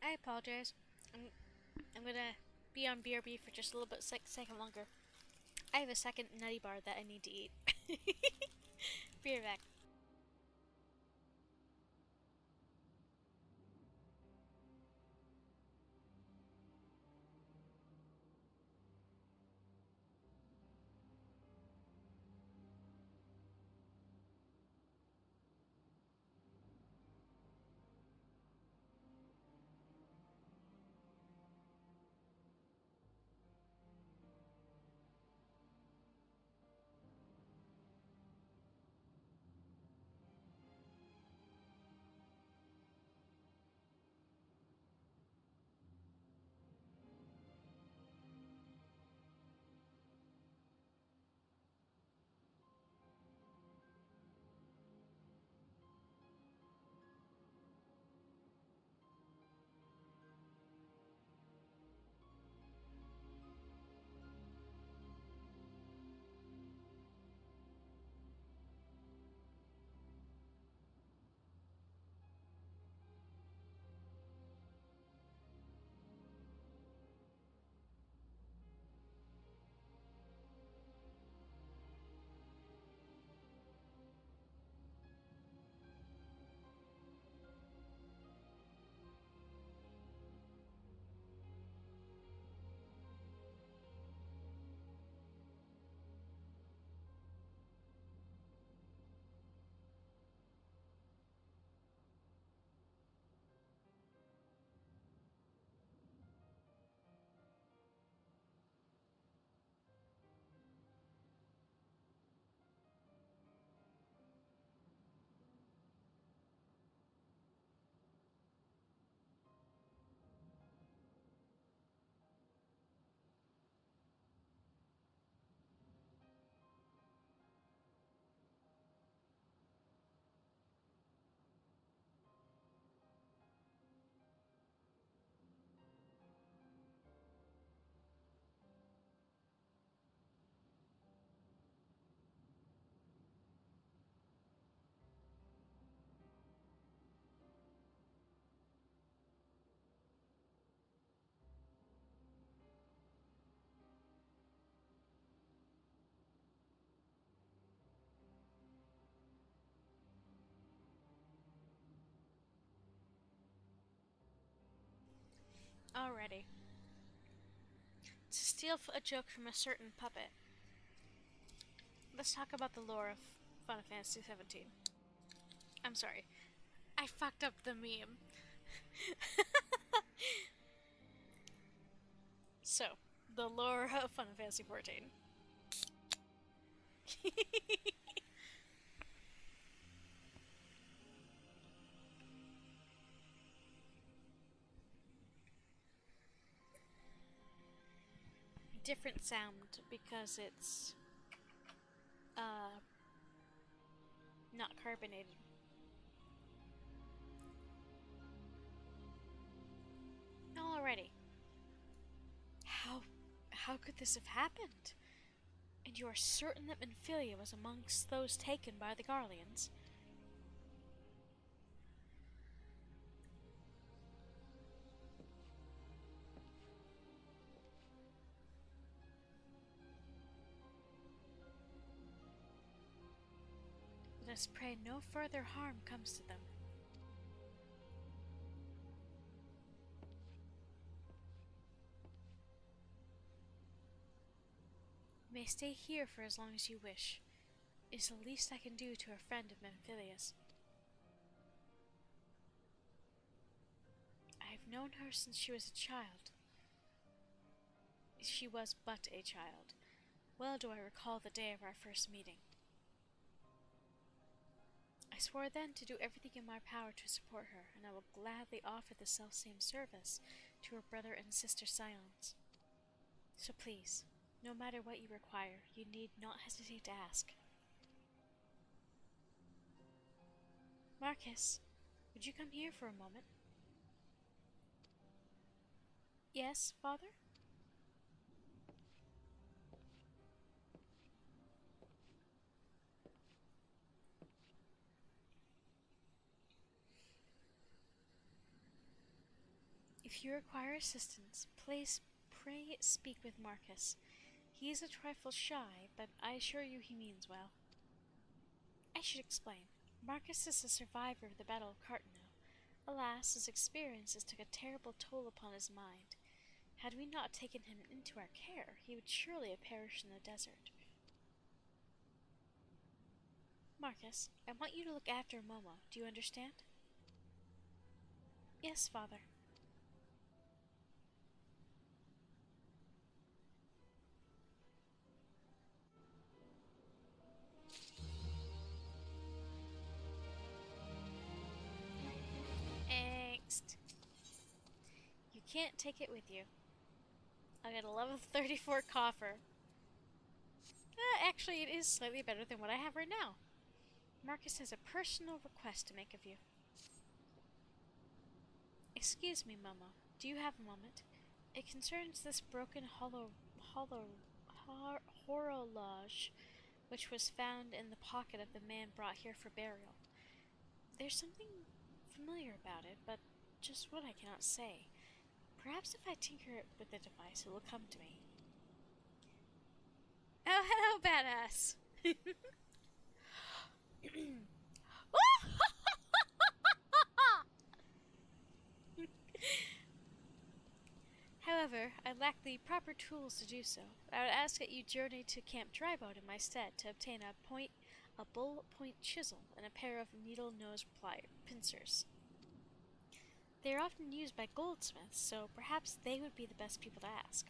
I apologize. I'm gonna be on BRB for just a little bit second longer. I have a second nutty bar that I need to eat. Be right back. Alrighty. To steal a joke from a certain puppet, let's talk about the lore of Final Fantasy XVII. I'm sorry. I fucked up the meme. So, the lore of Final Fantasy XIV. Different sound because it's not carbonated. Alrighty. How could this have happened? And you are certain that Minfilia was amongst those taken by the Garleans? Let us pray no further harm comes to them. You may stay here for as long as you wish. It is the least I can do to a friend of Minfilia's. I have known her since she was a child. She was but a child. Well do I recall the day of our first meeting. I swore then to do everything in my power to support her, and I will gladly offer the selfsame service to her brother and sister scions. So please, no matter what you require, you need not hesitate to ask. Marcus, would you come here for a moment? Yes, father? If you require assistance, please pray speak with Marcus. He is a trifle shy, but I assure you he means well. I should explain. Marcus is a survivor of the Battle of Cartano. Alas, his experiences took a terrible toll upon his mind. Had we not taken him into our care, he would surely have perished in the desert. Marcus, I want you to look after Momo. Do you understand? Yes, Father. Angst. You can't take it with you. I got a level 34 coffer. Actually, it is slightly better than what I have right now. Marcus has a personal request to make of you. Excuse me, Momo. Do you have a moment? It concerns this broken horologe, which was found in the pocket of the man brought here for burial. There's something familiar about it, but just what I cannot say. Perhaps if I tinker it with the device, it will come to me. Oh, hello, badass! However, I lack the proper tools to do so. I would ask that you journey to Camp Dryboat in my stead to obtain a bull point chisel and a pair of needle nose pincers. They are often used by goldsmiths, so perhaps they would be the best people to ask.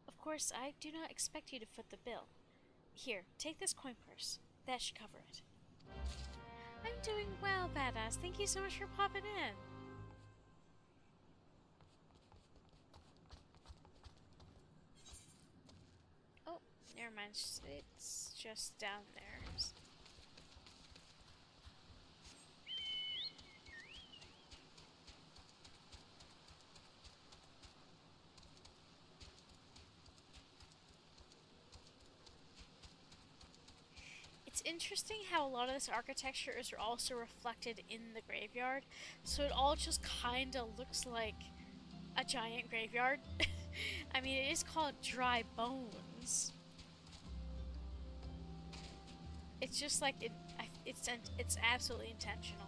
Of course, I do not expect you to foot the bill. Here, take this coin purse. That should cover it. I'm doing well, badass. Thank you so much for popping in. Oh, never mind. It's just down there. It's interesting how a lot of this architecture is also reflected in the graveyard, so it all just kinda looks like a giant graveyard. I mean, it is called Dry Bones. It's just like it's absolutely intentional.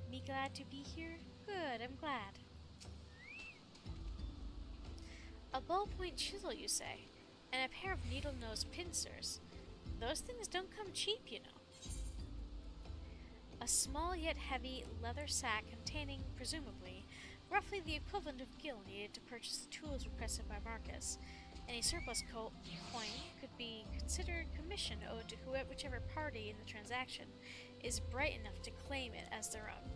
Me glad to be here? Good, I'm glad. A ballpoint chisel, you say, and a pair of needle-nose pincers. Those things don't come cheap, you know. A small yet heavy leather sack containing, presumably, roughly the equivalent of gil needed to purchase the tools requested by Marcus. Any surplus coin could be considered commission owed to whichever party in the transaction is bright enough to claim it as their own.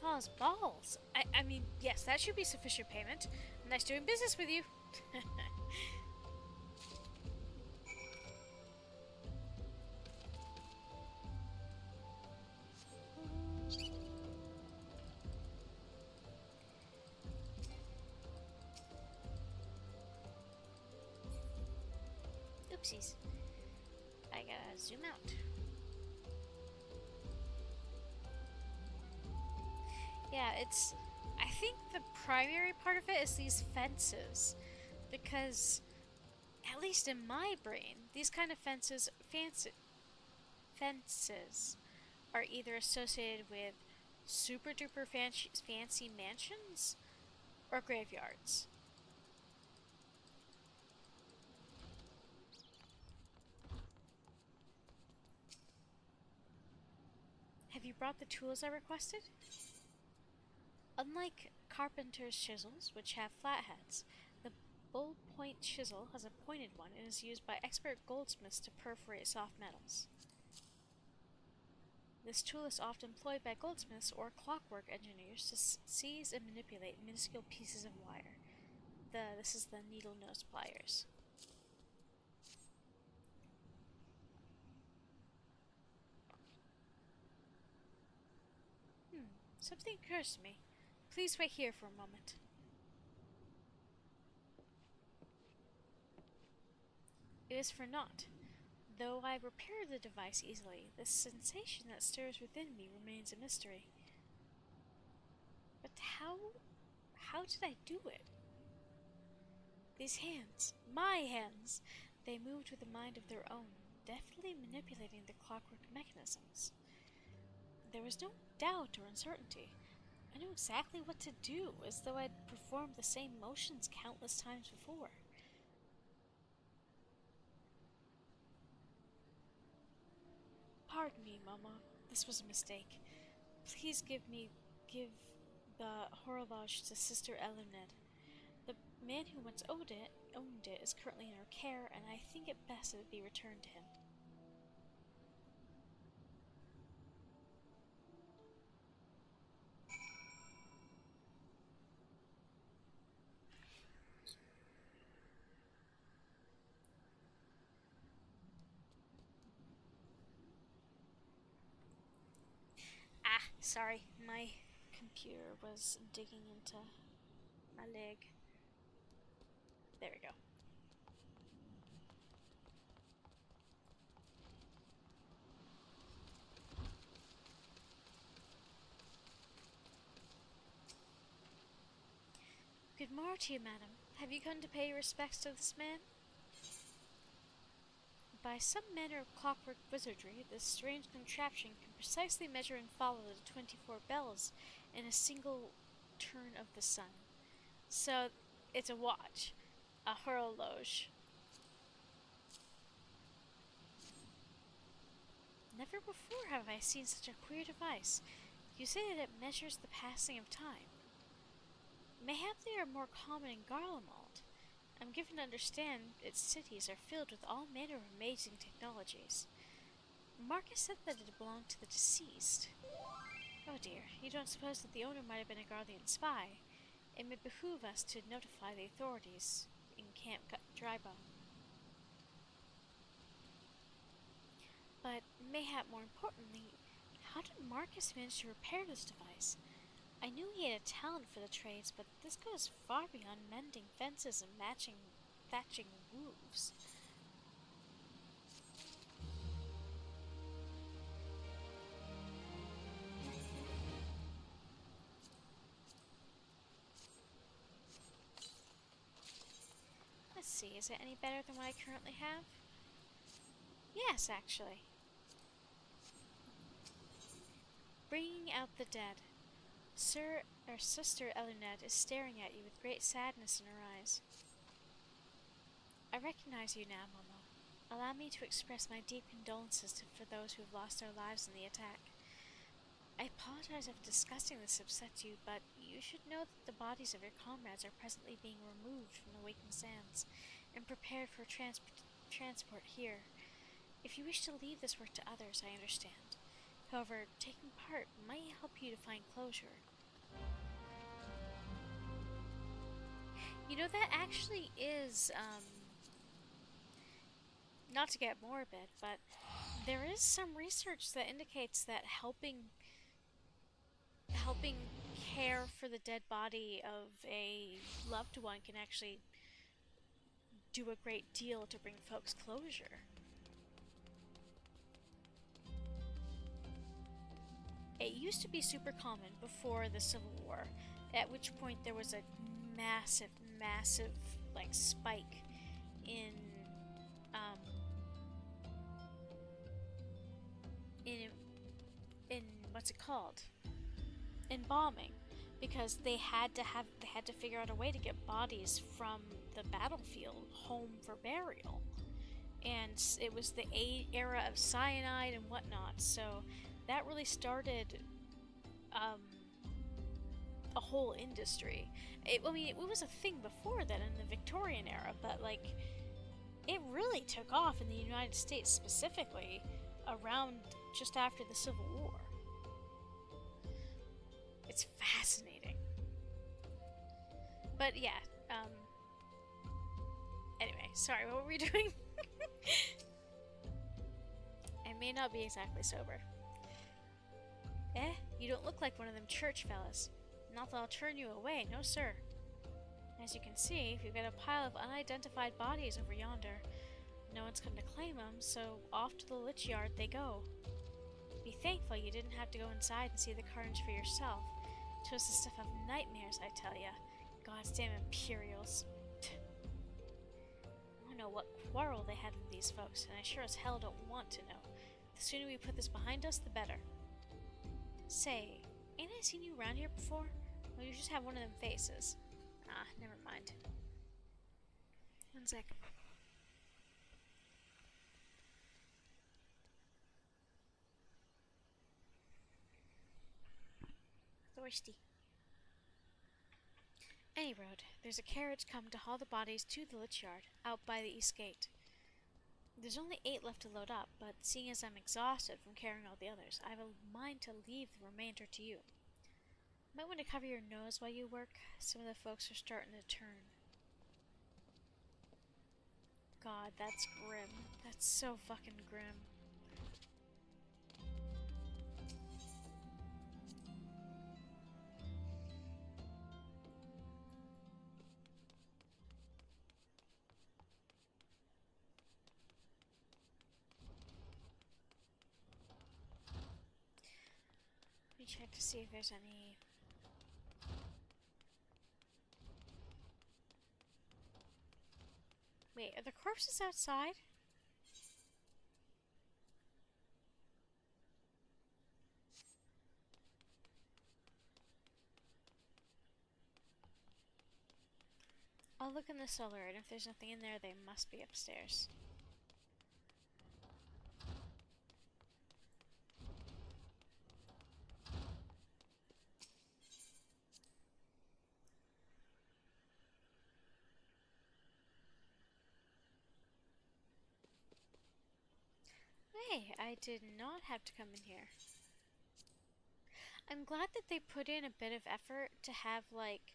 Balls, balls! I mean, yes, that should be sufficient payment. Nice doing business with you. Oopsies. I gotta zoom out. Yeah, I think the primary part of it is these fences. Because, at least in my brain, these kind of fences are either associated with super duper fancy mansions or graveyards. Have you brought the tools I requested? Unlike carpenter's chisels, which have flat heads, the bull point chisel has a pointed one and is used by expert goldsmiths to perforate soft metals. This tool is often employed by goldsmiths or clockwork engineers to seize and manipulate minuscule pieces of wire. This is the needle nose pliers. Something occurs to me. Please wait here for a moment. It is for naught. Though I repair the device easily, the sensation that stirs within me remains a mystery. But how did I do it? These hands, my hands, they moved with a mind of their own, deftly manipulating the clockwork mechanisms. There was no doubt or uncertainty. I knew exactly what to do, as though I'd performed the same motions countless times before. Pardon me, Momo. This was a mistake. Please give the horologe to Sister Eluned. The man who once owned it is currently in her care, and I think it best that it be returned to him. Ah, sorry, my computer was digging into my leg. There we go. Good morrow to you, madam. Have you come to pay your respects to this man? By some manner of clockwork wizardry, this strange contraption can precisely measure and follow the 24 bells in a single turn of the sun. So, it's a watch. A horologe. Never before have I seen such a queer device. You say that it measures the passing of time. Mayhap they are more common in Garlemald. I'm given to understand its cities are filled with all manner of amazing technologies. Marcus said that it belonged to the deceased. Oh dear, you don't suppose that the owner might have been a Garlean spy? It may behoove us to notify the authorities in Camp Drybone. But mayhap more importantly, how did Marcus manage to repair this device? I knew he had a talent for the trades, but this goes far beyond mending fences and thatching roofs. Let's see, is it any better than what I currently have? Yes, actually. Bringing out the dead. Sister Eluned is staring at you with great sadness in her eyes. I recognize you now, Momo. Allow me to express my deep condolences for those who have lost their lives in the attack. I apologize if discussing this upsets you, but you should know that the bodies of your comrades are presently being removed from the Waking Sands and prepared for transport here. If you wish to leave this work to others, I understand. However, taking part might help you to find closure. You know, that actually is, not to get morbid, but there is some research that indicates that helping care for the dead body of a loved one can actually do a great deal to bring folks closure. It used to be super common before the Civil War, at which point there was a massive, like, spike in what's it called? Embalming, because they had to figure out a way to get bodies from the battlefield home for burial, and it was the era of cyanide and whatnot. So that really started a whole industry. It was a thing before that in the Victorian era, but like it really took off in the United States specifically around just after the Civil War. It's fascinating. But yeah, anyway, sorry, what were we doing? I may not be exactly sober. You don't look like one of them church fellas. Not that I'll turn you away, no sir. As you can see, we've got a pile of unidentified bodies over yonder. No one's come to claim them, so off to the Lich Yard they go. Be thankful you didn't have to go inside and see the carnage for yourself. 'Twas the stuff of nightmares, I tell ya. God's damn Imperials. I don't know what quarrel they had with these folks, and I sure as hell don't want to know. The sooner we put this behind us, the better. Say, ain't I seen you around here before? Or you just have one of them faces? Ah, never mind. One sec. Thirsty. Any road, there's a carriage come to haul the bodies to the Lich Yard, out by the east gate. There's only 8 left to load up, but seeing as I'm exhausted from carrying all the others, I have a mind to leave the remainder to you. Might want to cover your nose while you work. Some of the folks are starting to turn. God, that's grim. That's so fucking grim. Let me check to see if there's any... Wait, are the corpses outside? I'll look in the cellar, and if there's nothing in there, they must be upstairs. Hey, I did not have to come in here. I'm glad that they put in a bit of effort to have, like,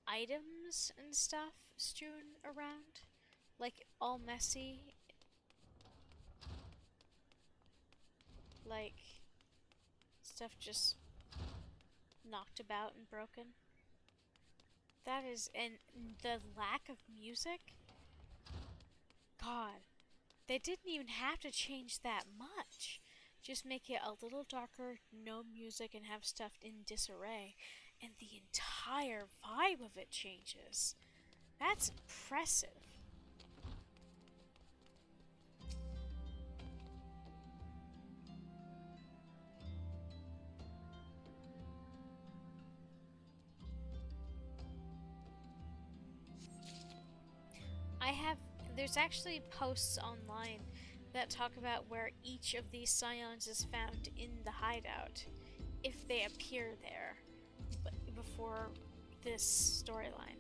items and stuff strewn around. Like, all messy. Like, stuff just knocked about and broken. That is, and the lack of music? God, they didn't even have to change that much. Just make it a little darker, no music, and have stuff in disarray, and the entire vibe of it changes. That's impressive. There's actually posts online that talk about where each of these scions is found in the hideout, if they appear there before this storyline.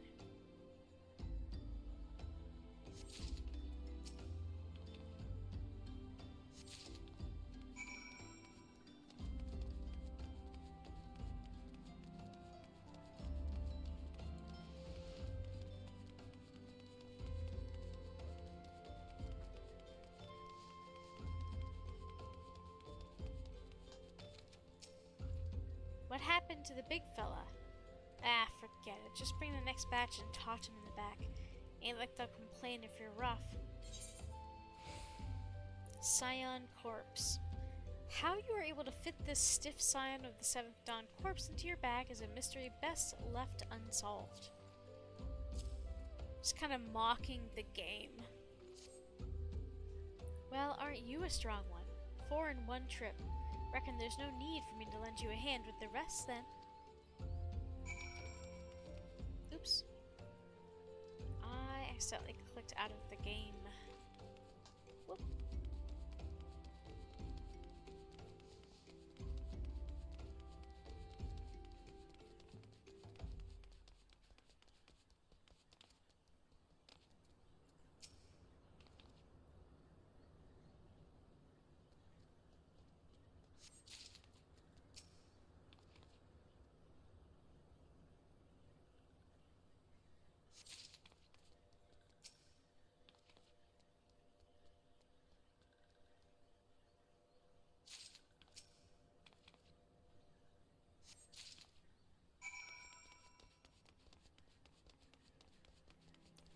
What happened to the big fella? Ah, forget it. Just bring the next batch and toss him in the back. Ain't like they'll complain if you're rough. Scion corpse. How you are able to fit this stiff scion of the 7th Dawn corpse into your bag is a mystery best left unsolved. Just kind of mocking the game. Well, aren't you a strong one? 4 in 1 trip. Reckon there's no need for me to lend you a hand with the rest, then. Oops. I accidentally clicked out of the game. Whoop.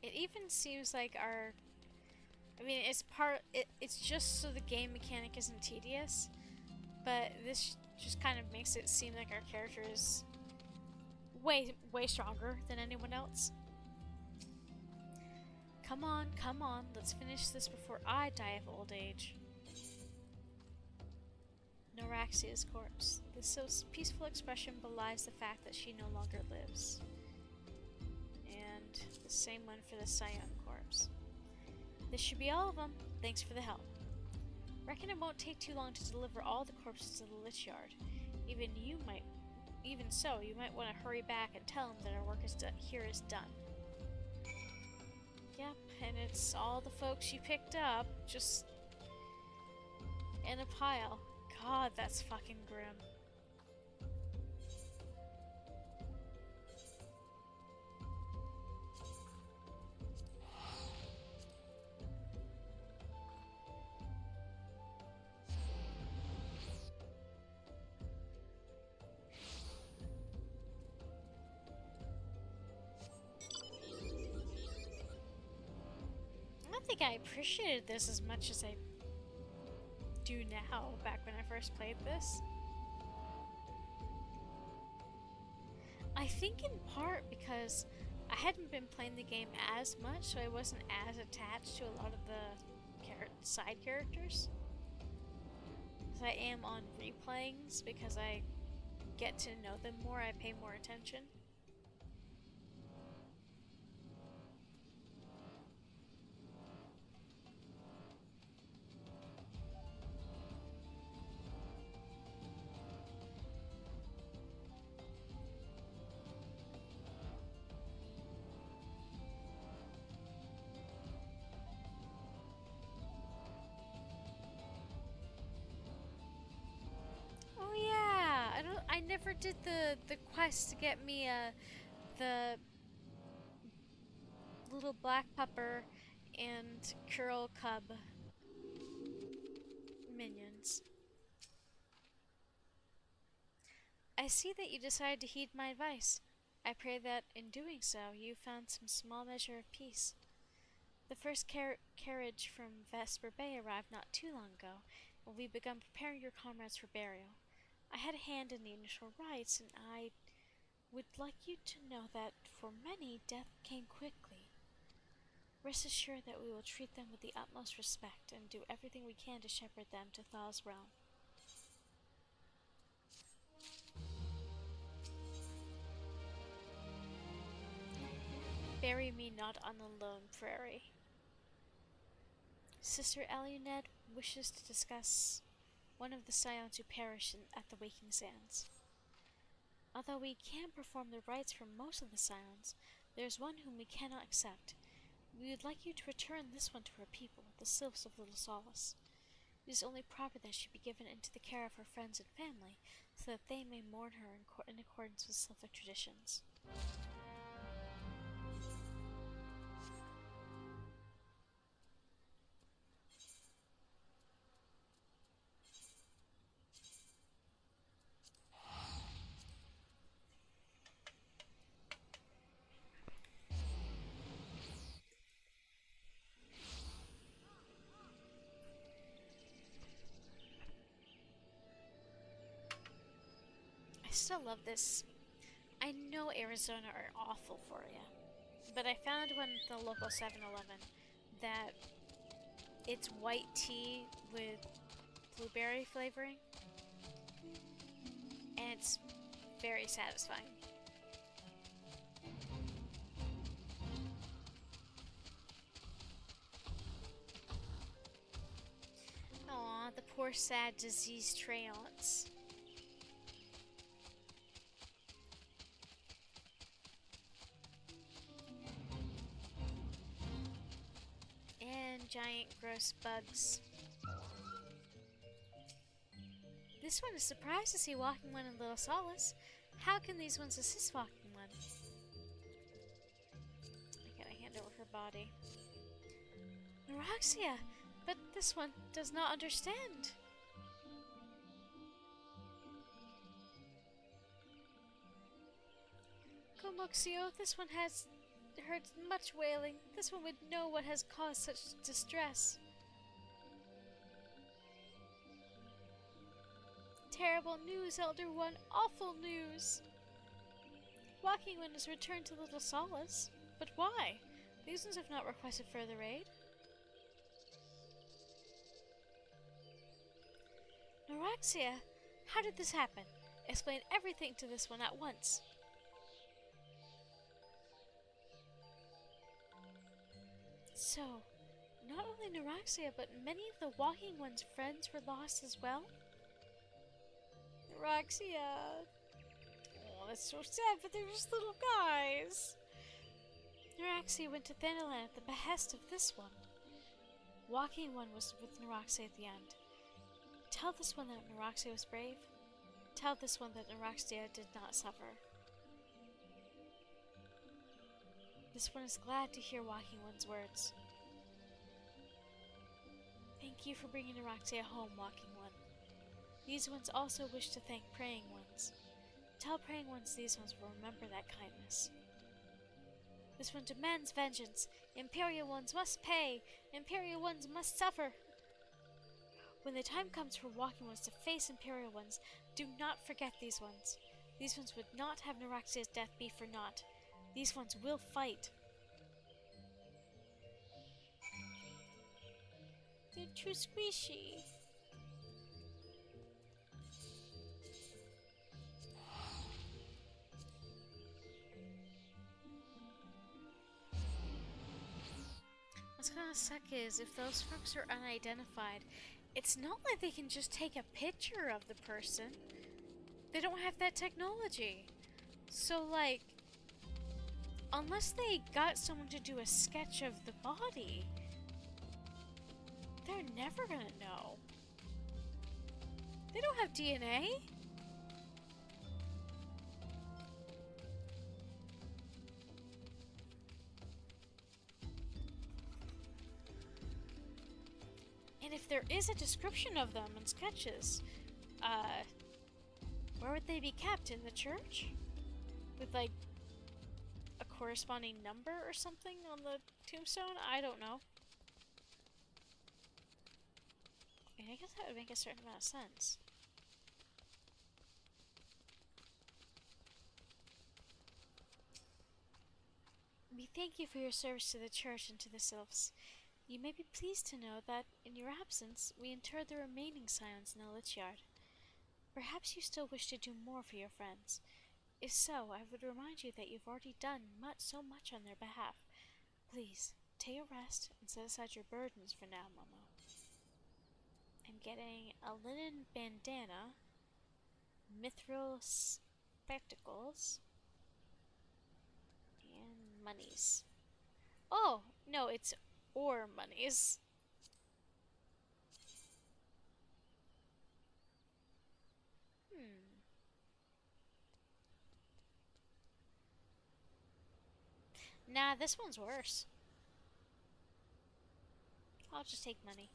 It even seems like our I mean, it's just so the game mechanic isn't tedious, but this just kind of makes it seem like our character is way stronger than anyone else. Come on, let's finish this before I die of old age. Noraxia's corpse. This peaceful expression belies the fact that she no longer lives. And the same one for the Scion corpse. This should be all of them. Thanks for the help. Reckon it won't take too long to deliver all the corpses to the Lich Yard. Even so, you might want to hurry back and tell them that our work here is done. Yep, and it's all the folks you picked up, just in a pile. God, that's fucking grim. I don't think I appreciated this as much as I do now, back when I first played this. I think in part because I hadn't been playing the game as much, so I wasn't as attached to a lot of the side characters. As I am on replayings, because I get to know them more, I pay more attention. Oh yeah, I never did the quest to get me the little black pupper and curl cub minions. I see that you decided to heed my advice. I pray that in doing so you found some small measure of peace. The first carriage from Vesper Bay arrived not too long ago, and we begun preparing your comrades for burial. I had a hand in the initial rites, and I would like you to know that for many, death came quickly. Rest assured that we will treat them with the utmost respect and do everything we can to shepherd them to Thal's realm. Bury me not on the lone prairie. Sister Eluned wishes to discuss one of the Scions who perished at the Waking Sands. Although we can perform the rites for most of the Scions, there is one whom we cannot accept. We would like you to return this one to her people, the Sylphs of Little Solace. It is only proper that she be given into the care of her friends and family, so that they may mourn her in accordance with Sylphic traditions. I still love this. I know Arizona are awful for you, but I found one at the local 7-Eleven that it's white tea with blueberry flavoring, and it's very satisfying. Aw, the poor sad diseased Treants. And giant gross bugs. This one is surprised to see walking one in Little Solace. How can these ones assist walking one? I gotta hand over her body. Noraxia, but this one does not understand. Comoxio, this one has heard much wailing. This one would know what has caused such distress. Terrible news, Elder One. Awful news. Walking One has returned to Little Solace. But why? These ones have not requested further aid. Neuraxia, how did this happen? Explain everything to this one at once. So, not only Neuraxia, but many of the Walking One's friends were lost as well? Neuraxia. Oh, that's so sad, but they're just little guys. Neuraxia went to Thanalan at the behest of this one. Walking One was with Neuraxia at the end. Tell this one that Neuraxia was brave. Tell this one that Neuraxia did not suffer. This one is glad to hear Walking One's words. Thank you for bringing Neuraxia home, Walking One. These ones also wish to thank Praying Ones. Tell Praying Ones these ones will remember that kindness. This one demands vengeance. Imperial Ones must pay. Imperial Ones must suffer. When the time comes for Walking Ones to face Imperial Ones, do not forget these ones. These ones would not have Neuraxia's death be for naught. These ones will fight. They're too squishy. What's gonna suck is if those folks are unidentified, it's not like they can just take a picture of the person. They don't have that technology. So, like, unless they got someone to do a sketch of the body, they're never gonna know. They don't have DNA. And if there is a description of them in sketches, where would they be kept? In the church? With, like, a corresponding number or something on the tombstone? I don't know. I mean, I guess that would make a certain amount of sense. We thank you for your service to the church and to the sylphs. You may be pleased to know that, in your absence, we interred the remaining scions in the lich yard. Perhaps you still wish to do more for your friends. If so, I would remind you that you've already done so much on their behalf. Please, take a rest and set aside your burdens for now, Momo. I'm getting a linen bandana, mithril spectacles, and monies. Oh, no, it's ore monies. Nah, this one's worse. I'll just take money.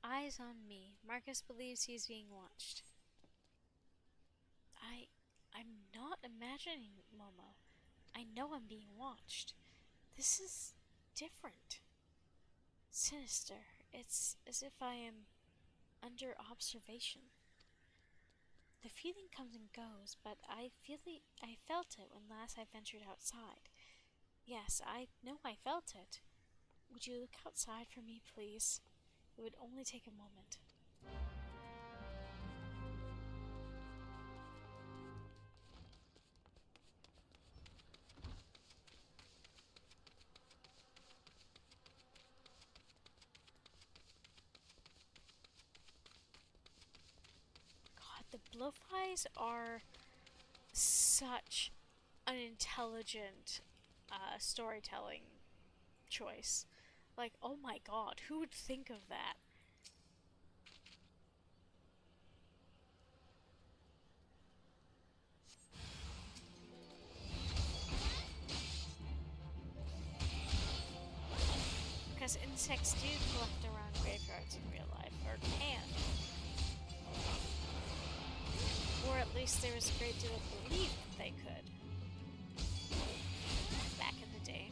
Eyes on me. Marcus believes he's being watched. I'm not imagining, Momo. I know I'm being watched. This is different. Sinister. It's as if I am under observation. The feeling comes and goes, but I felt it when last I ventured outside. Yes, I know I felt it. Would you look outside for me, please? It would only take a moment. God, the blowflies are such an intelligent storytelling choice. Like, oh my god, who would think of that? guess insects do collect around graveyards in real life, or can. Or at least there was a great deal of belief that they could. Back in the day.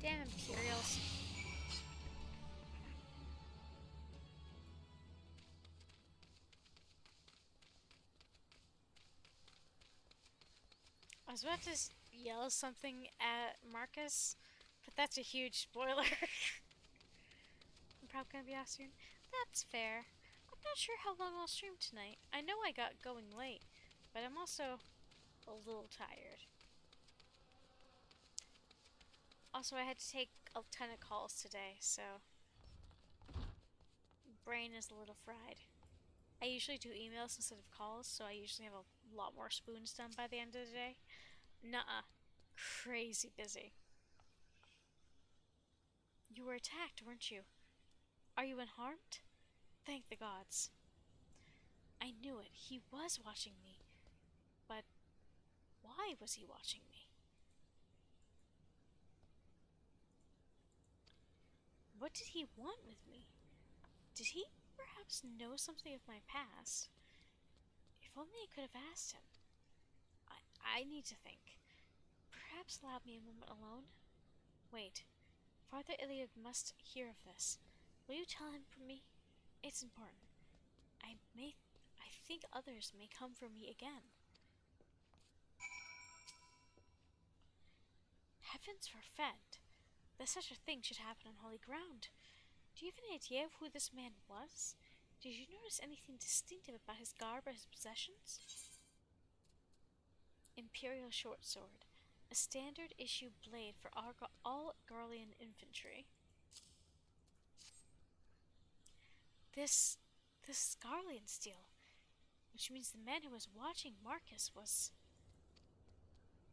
Damn Imperials. I was about to yell something at Marcus, but that's a huge spoiler. I'm probably gonna be off soon. That's fair. I'm not sure how long I'll stream tonight. I know I got going late, but I'm also a little tired. Also, I had to take a ton of calls today, so brain is a little fried. I usually do emails instead of calls, so I usually have a lot more spoons done by the end of the day. Nuh-uh. Crazy busy. You were attacked, weren't you? Are you unharmed? Thank the gods. I knew it. He was watching me. But why was he watching me? What did he want with me? Did he perhaps know something of my past? If only I could have asked him. I need to think. Perhaps allow me a moment alone? Wait. Father Iliad must hear of this. Will you tell him for me? It's important. I think others may come for me again. Heavens forfend that such a thing should happen on holy ground. Do you have any idea of who this man was? Did you notice anything distinctive about his garb or his possessions? Imperial short sword. A standard issue blade for all Garlean infantry. This Garlean steel, which means the man who was watching Marcus was...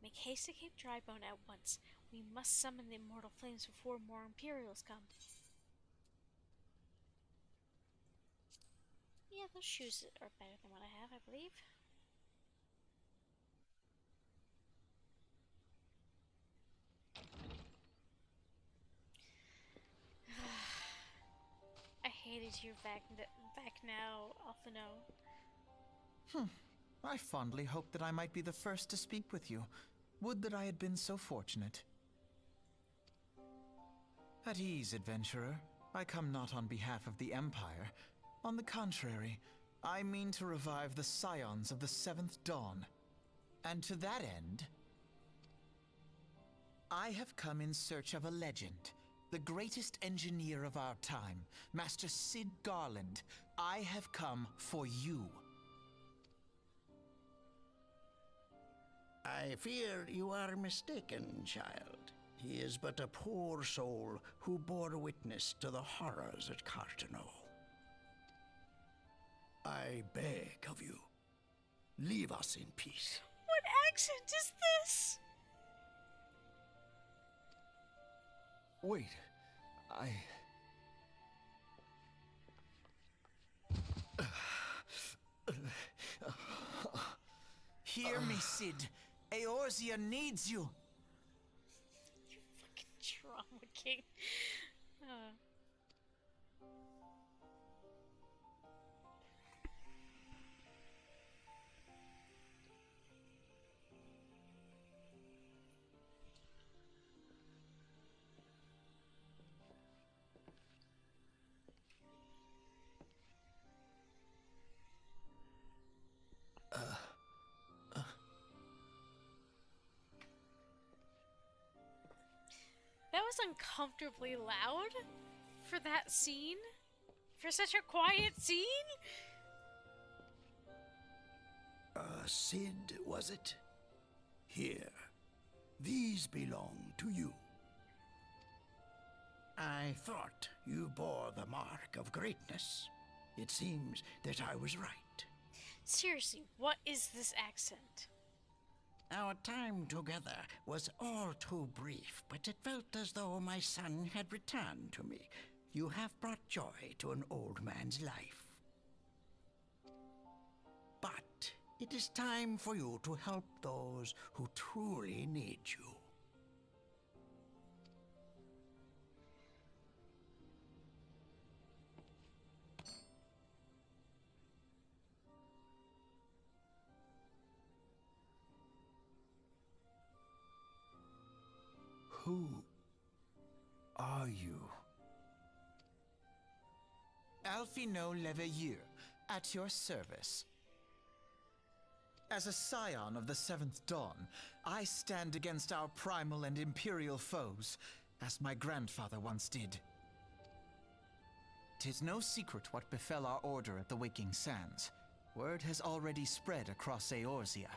Make haste to Cape Drybone at once. We must summon the immortal flames before more Imperials come. Yeah, those shoes are better than what I have, I believe. I hated you back now, Alphino. I fondly hoped that I might be the first to speak with you. Would that I had been so fortunate. At ease, adventurer. I come not on behalf of the Empire. On the contrary, I mean to revive the scions of the Seventh Dawn. And to that end, I have come in search of a legend. The greatest engineer of our time, Master Cid Garland. I have come for you. I fear you are mistaken, child. He is but a poor soul who bore witness to the horrors at Cartano. I beg of you, leave us in peace. What accent is this? Wait, Hear me, Cid. Eorzea needs you. You fucking trauma king. That was uncomfortably loud for that scene. For such a quiet scene? Cid, was it? Here, these belong to you. I thought you bore the mark of greatness. It seems that I was right. Seriously, what is this accent? Our time together was all too brief, but it felt as though my son had returned to me. You have brought joy to an old man's life. But It is time for you to help those who truly need you. Who are you? Alphino Leveilleur, at your service. As a scion of the Seventh Dawn, I stand against our primal and imperial foes, as my grandfather once did. 'Tis no secret what befell our order at the Waking Sands. Word has already spread across Eorzea.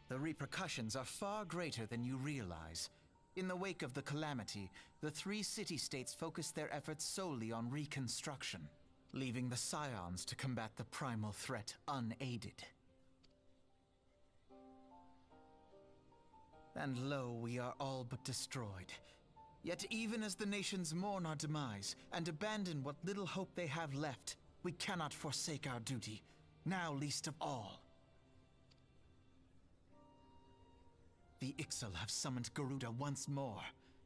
The repercussions are far greater than you realize. In the wake of the calamity, the three city-states focused their efforts solely on reconstruction, leaving the Scions to combat the primal threat unaided. And lo, we are all but destroyed. Yet even as the nations mourn our demise and abandon what little hope they have left, we cannot forsake our duty, now least of all. The Ixal have summoned Garuda once more,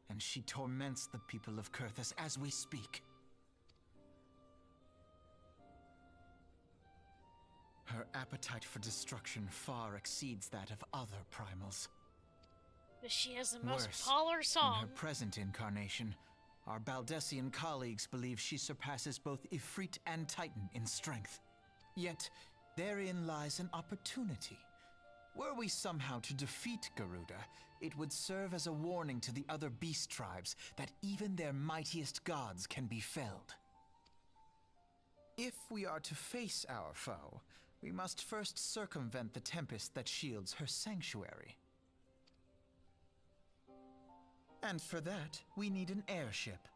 and she torments the people of Kurthus as we speak. Her appetite for destruction far exceeds that of other primals. But she has the most Worse, polar in song. her present incarnation, our Baldessian colleagues believe she surpasses both Ifrit and Titan in strength. Yet, therein lies an opportunity. Were we somehow to defeat Garuda, it would serve as a warning to the other beast tribes that even their mightiest gods can be felled. If we are to face our foe, we must first circumvent the tempest that shields her sanctuary. And for that, we need an airship.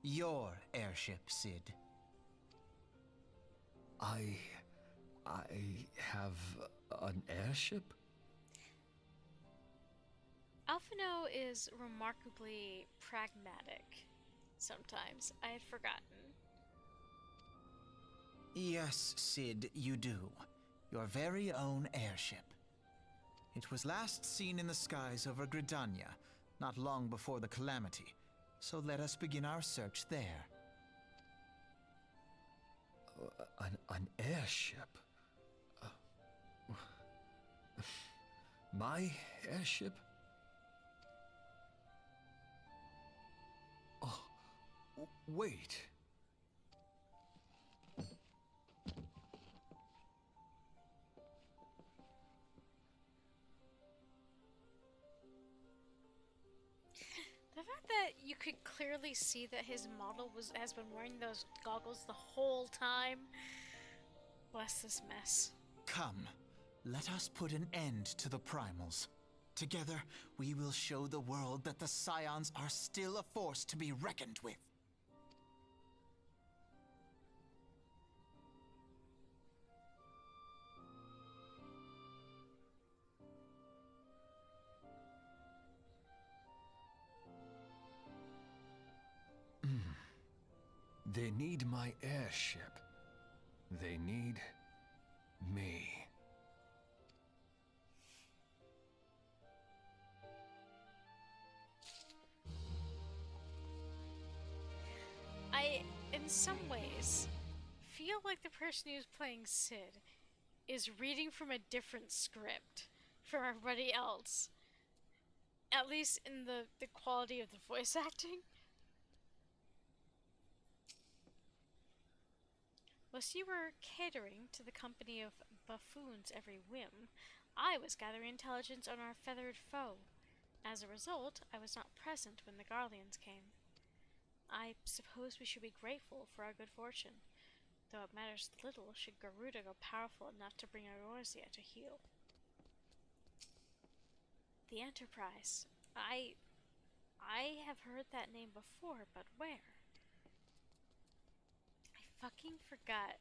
Your airship, Sid. I have an airship? Alphino is remarkably pragmatic. Sometimes. I had forgotten. Yes, Sid, you do. Your very own airship. It was last seen in the skies over Gridania, not long before the calamity, so let us begin our search there. An airship? My airship? Oh, wait. The fact that you could clearly see that his model has been wearing those goggles the whole time. Bless this mess. Come, let us put an end to the primals. Together, we will show the world that the Scions are still a force to be reckoned with. They need my airship. They need me. I, in some ways, feel like the person who's playing Sid is reading from a different script from everybody else. At least in the quality of the voice acting. Whilst you were catering to the company of buffoons every whim, I was gathering intelligence on our feathered foe. As a result, I was not present when the Garleans came. I suppose we should be grateful for our good fortune, though it matters little should Garuda go powerful enough to bring Eorzea to heel. The Enterprise. I have heard that name before, but where? I fucking forgot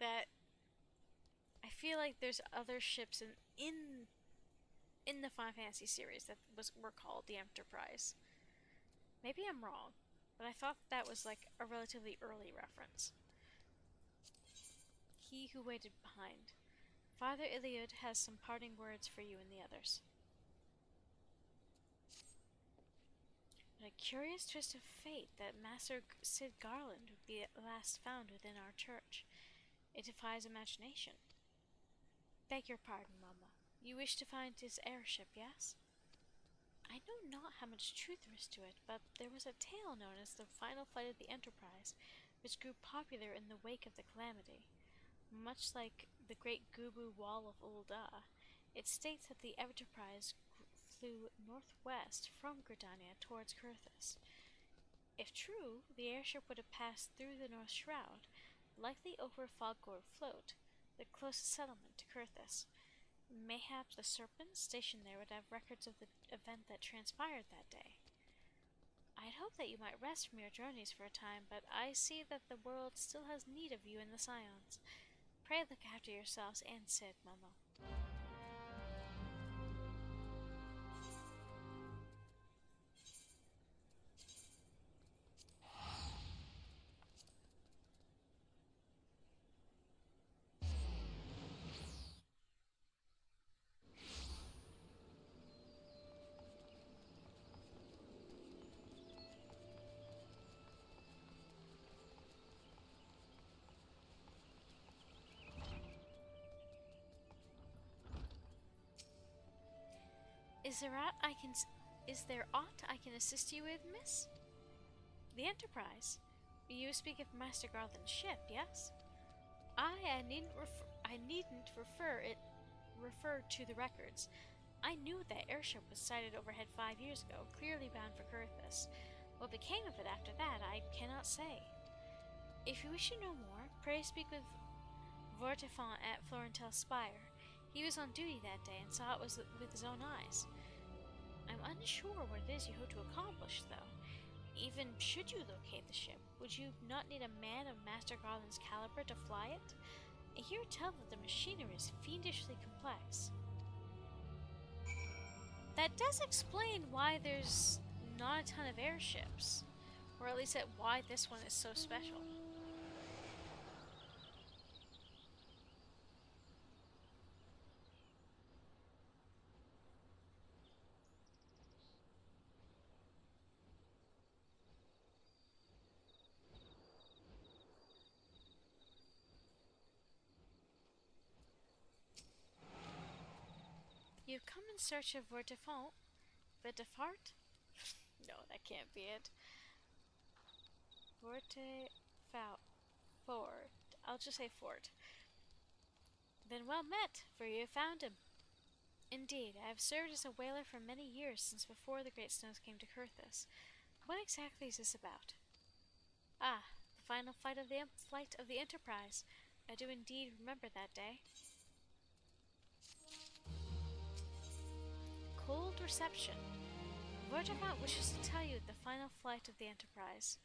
that I feel like there's other ships in the Final Fantasy series that were called the Enterprise. Maybe I'm wrong, but I thought that was like a relatively early reference. He who waited behind. Father Iliud has some parting words for you and the others. What a curious twist of fate that Master Sid Garland would be at last found within our church. It defies imagination. Beg your pardon, Mama. You wish to find his airship, yes? I know not how much truth there is to it, but there was a tale known as the final flight of the Enterprise, which grew popular in the wake of the calamity. Much like the Great Gubu Wall of Ul'dah, it states that the Enterprise flew northwest from Gridania towards Kurthus. If true, the airship would have passed through the North Shroud, likely over Foggor Float, the closest settlement to Kurthus. Mayhap the Serpents stationed there would have records of the event that transpired that day. I'd hoped that you might rest from your journeys for a time, but I see that the world still has need of you and the Scions. Pray look after yourselves and Sid, Momo. Is there aught I can assist you with, miss? The Enterprise? You speak of Master Garland's ship, yes? I needn't refer to the records. I knew that airship was sighted overhead 5 years ago, clearly bound for Kurthus. What became of it after that, I cannot say. If you wish to know more, pray speak with Vortifont at Florentel Spire. He was on duty that day and saw it with his own eyes. I'm unsure what it is you hope to accomplish, though. Even should you locate the ship, would you not need a man of Master Garland's caliber to fly it? I hear tell that the machinery is fiendishly complex. That does explain why there's not a ton of airships, or at least why this one is so special. You've come in search of Vortifont? Vortifart? No, that can't be it. Fort. I'll just say Fort. Then well met, for you have found him. Indeed, I have served as a whaler for many years since before the Great Snows came to Kurthus. What exactly is this about? Ah, the final flight of the Enterprise. I do indeed remember that day. Cold reception. Vortifont wishes to tell you the final flight of the Enterprise.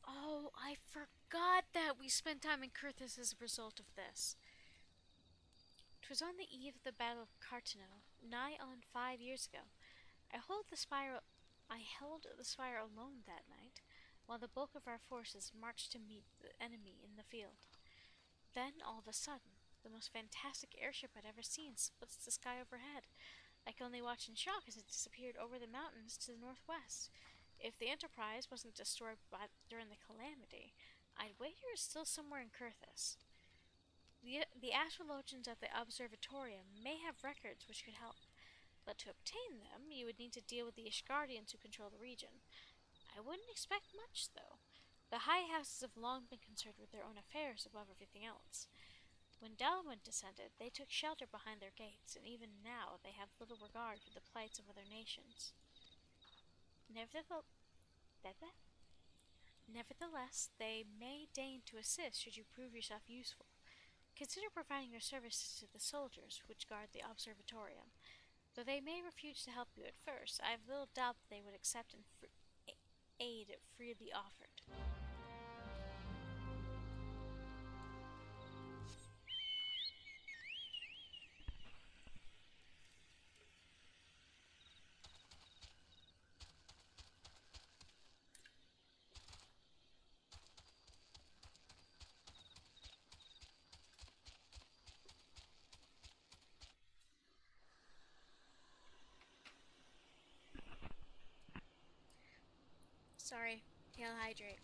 Oh, I forgot that we spent time in Kurthus as a result of this. 'Twas on the eve of the Battle of Cartano, nigh on 5 years ago. I held the spire alone that night, while the bulk of our forces marched to meet the enemy in the field. Then, all of a sudden, the most fantastic airship I'd ever seen splits the sky overhead. I could only watch in shock as it disappeared over the mountains to the northwest. If the Enterprise wasn't destroyed during the calamity, I'd wager it's still somewhere in Kurthus. The astrologians at the observatorium may have records which could help, but to obtain them, you would need to deal with the Ishgardians who control the region. I wouldn't expect much, though. The high houses have long been concerned with their own affairs above everything else. When Dalwyn descended, they took shelter behind their gates, and even now they have little regard for the plights of other nations. Nevertheless, they may deign to assist should you prove yourself useful. Consider providing your services to the soldiers which guard the observatorium. Though they may refuse to help you at first, I have little doubt that they would accept aid freely offered. Sorry. Hail hydrate.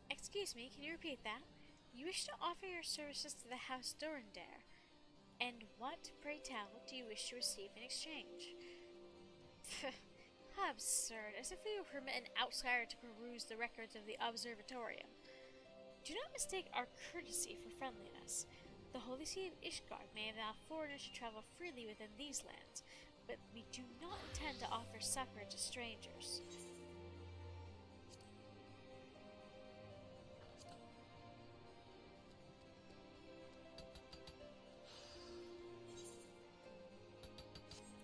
Excuse me, can you repeat that? You wish to offer your services to the House Durandare. And what, pray tell, do you wish to receive in exchange? How absurd, as if we would permit an outsider to peruse the records of the observatorium. Do not mistake our courtesy for friendliness. The Holy See of Ishgard may allow foreigners to travel freely within these lands, but we do not intend to offer succor to strangers.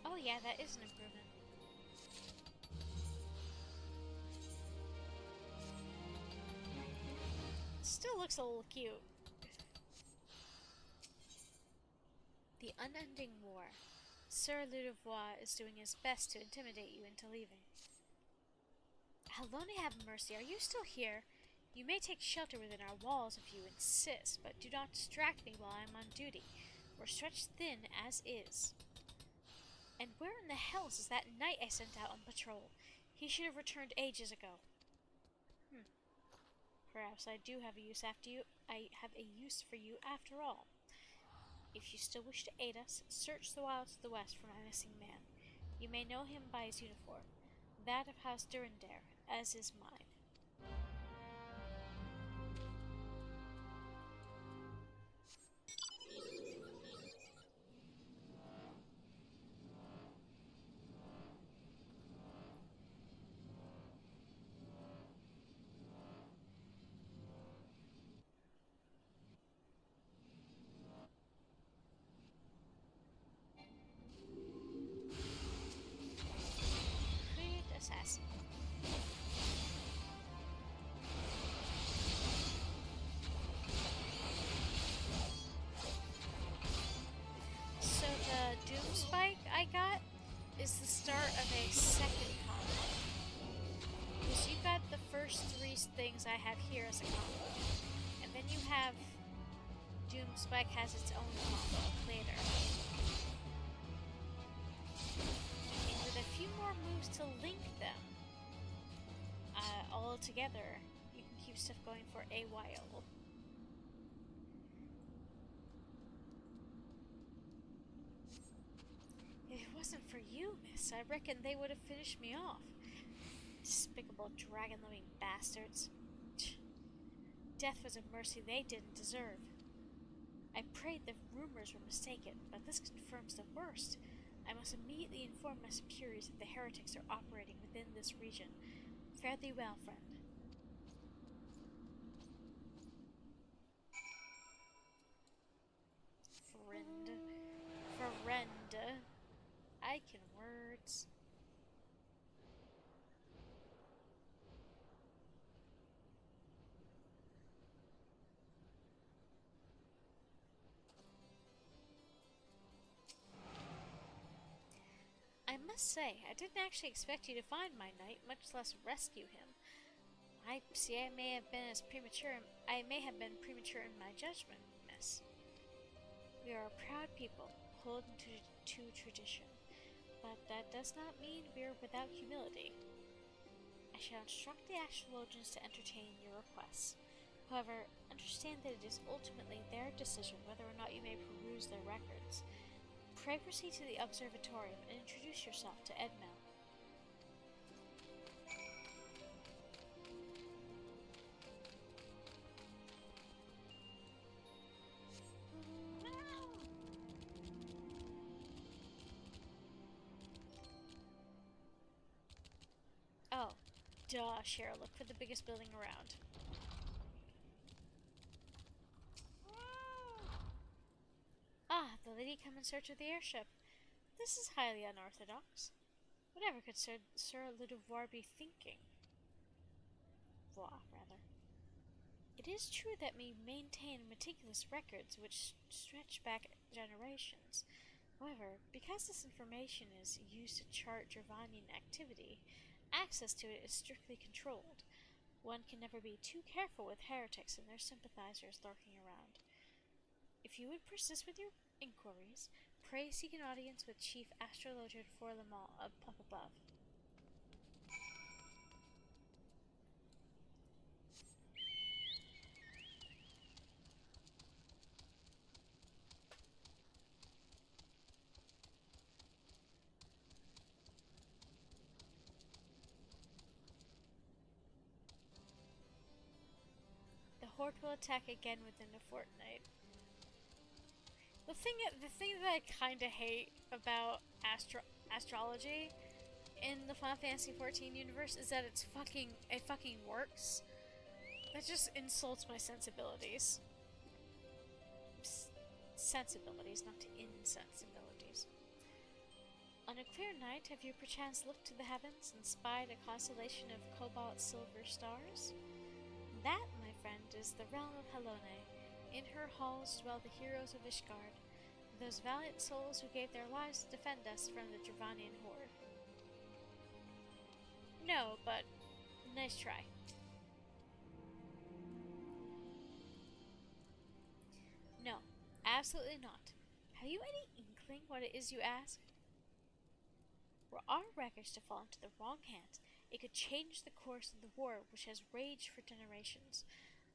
Oh yeah, that is an improvement. Still looks a little cute. The unending war. Sir Ludovois is doing his best to intimidate you into leaving. Helone have mercy, are you still here? You may take shelter within our walls if you insist, but do not distract me while I am on duty. We're stretched thin as is. And where in the hells is that knight I sent out on patrol? He should have returned ages ago. Perhaps I do have a use after you. I have a use for you after all. If you still wish to aid us, search the wilds to the west for my missing man. You may know him by his uniform, that of House Durandare, as is mine. Creed assassin. So the Doom Spike I got is the start of a second combo. Because you got the first three things I have here as a combo. And then you have Doom Spike has its own combo later. And with a few more moves to link them all together, you can keep stuff going for a while. If it wasn't for you, miss, I reckon they would have finished me off. Despicable dragon-loving bastards. Death was a mercy they didn't deserve. I prayed the rumors were mistaken, but this confirms the worst. I must immediately inform my superiors that the heretics are operating within this region. Fare thee well, friend. Friend. I can words. I must say, I didn't actually expect you to find my knight, much less rescue him. I may have been premature in my judgment, miss. We are a proud people, beholden to tradition, but that does not mean we are without humility. I shall instruct the astrologians to entertain your requests. However, understand that it is ultimately their decision whether or not you may peruse their records. Pray proceed to the observatorium and introduce yourself to Edmel. Oh, duh, Cheryl, look for the biggest building around. Ah, the lady come in search of the airship. This is highly unorthodox. Whatever could Sir Ludovic be thinking? Voix, rather. It is true that we maintain meticulous records which stretch back generations. However, because this information is used to chart Gervanian activity, access to it is strictly controlled. One can never be too careful with heretics and their sympathizers lurking around. If you would persist with your inquiries, pray seek an audience with Chief Astrologian Forlemont up above. The Horde will attack again within a fortnight. The thing that I kind of hate about astrology in the Final Fantasy XIV universe is that it fucking works. That just insults my sensibilities. Sensibilities, not insensibilities. On a clear night, have you perchance looked to the heavens and spied a constellation of cobalt silver stars? That, my friend, is the realm of Helone. In her halls dwell the heroes of Ishgard, those valiant souls who gave their lives to defend us from the Gervanian horde. No, but nice try. No, absolutely not. Have you any inkling what it is you ask? Were our records to fall into the wrong hands, it could change the course of the war which has raged for generations.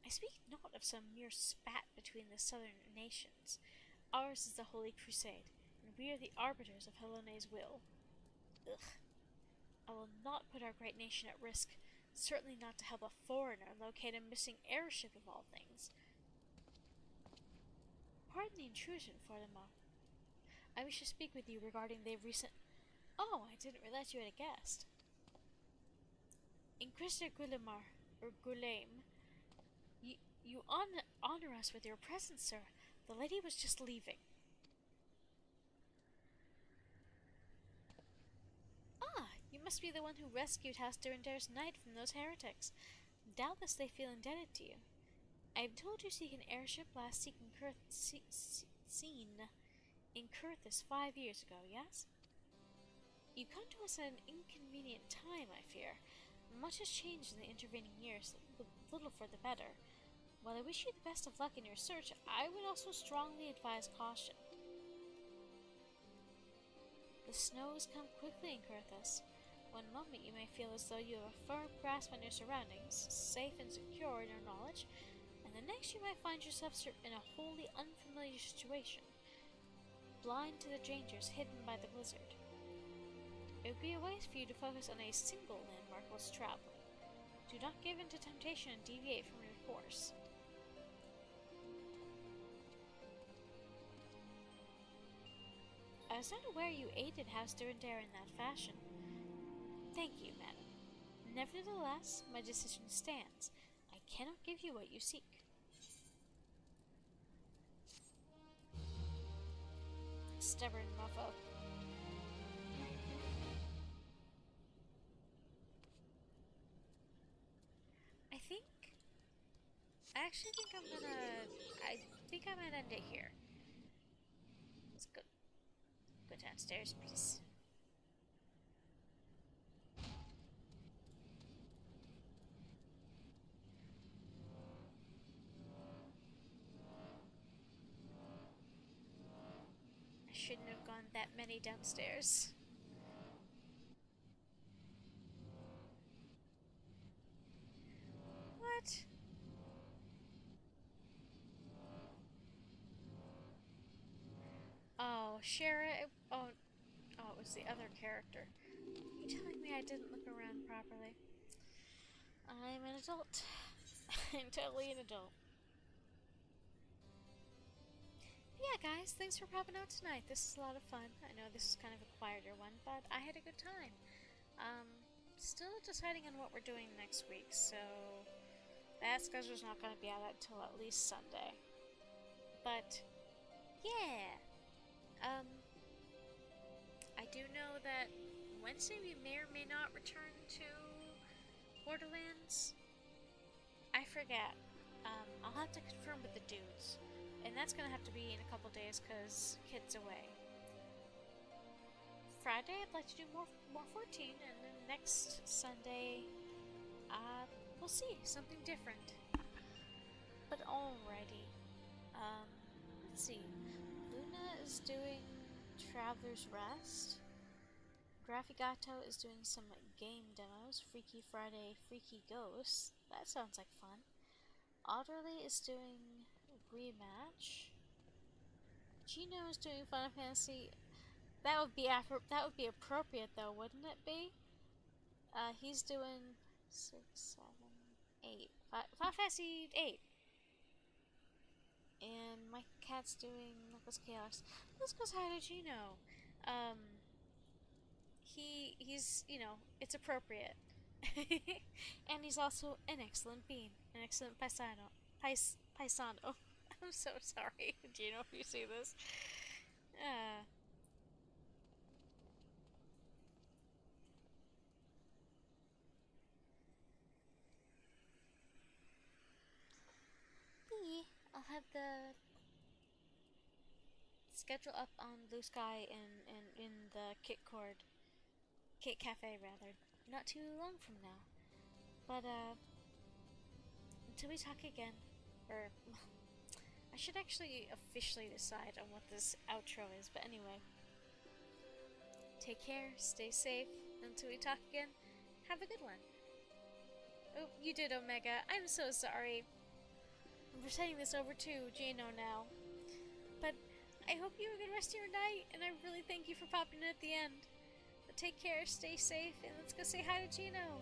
I speak not of some mere spat between the southern nations. Ours is the Holy Crusade, and we are the arbiters of Helone's will. Ugh. I will not put our great nation at risk, certainly not to help a foreigner locate a missing airship of all things. Pardon the intrusion, Forlemont. I wish to speak with you regarding the recent... Oh, I didn't realize you had a guest. Inquisitor Guillemar, or Guillaume, you honor us with your presence, sir. The lady was just leaving. Ah, you must be the one who rescued House Durendare's knight from those heretics. Doubtless they feel indebted to you. I have told you seek an airship last seen in Kurthis 5 years ago, yes? You come to us at an inconvenient time, I fear. Much has changed in the intervening years, little for the better. While I wish you the best of luck in your search, I would also strongly advise caution. The snows come quickly in Kurthis. One moment you may feel as though you have a firm grasp on your surroundings, safe and secure in your knowledge, and the next you might find yourself in a wholly unfamiliar situation, blind to the dangers hidden by the blizzard. It would be wise for you to focus on a single landmark whilst traveling. Do not give in to temptation and deviate from your course. I was not aware you aided House Durendare in that fashion. Thank you, madam. Nevertheless, my decision stands. I cannot give you what you seek. Stubborn mofo. I think I might end it here. Let's go downstairs, please. I shouldn't have gone that many downstairs. What? Oh, Shara. Oh, it was the other character. Are you telling me I didn't look around properly? I'm an adult. I'm totally an adult. But yeah, guys, thanks for popping out tonight. This is a lot of fun. I know this is kind of a quieter one, but I had a good time. Still deciding on what we're doing next week, so that schedule's not going to be out until at least Sunday. But yeah, I do know that Wednesday we may or may not return to Borderlands. I forget. I'll have to confirm with the dudes. And that's gonna have to be in a couple days because kid's away. Friday I'd like to do more 14, and then next Sunday, we'll see, something different. But alrighty. Let's see. Luna is doing Traveler's Rest. Graphigato is doing some game demos. Freaky Friday, Freaky Ghosts. That sounds like fun. Otterly is doing Rematch. Gino is doing Final Fantasy. That would be appropriate though, wouldn't it be? He's doing 6, 7, 8. Final Fantasy 8. And my cat's doing Knuckles Chaos. Let's go hi to Gino. He's, you know, it's appropriate. And he's also an excellent bean. An excellent paisano. Paisano. I'm so sorry, Gino, if you see this. I'll have the schedule up on Blue Sky and in the Kit Cafe rather, not too long from now. But until we talk again, or I should actually officially decide on what this outro is. But anyway, take care, stay safe. Until we talk again, have a good one. Oh, you did, Omega. I'm so sorry. I'm sending this over to Gino now. But I hope you have a good rest of your night, and I really thank you for popping in at the end. But take care, stay safe, and let's go say hi to Gino.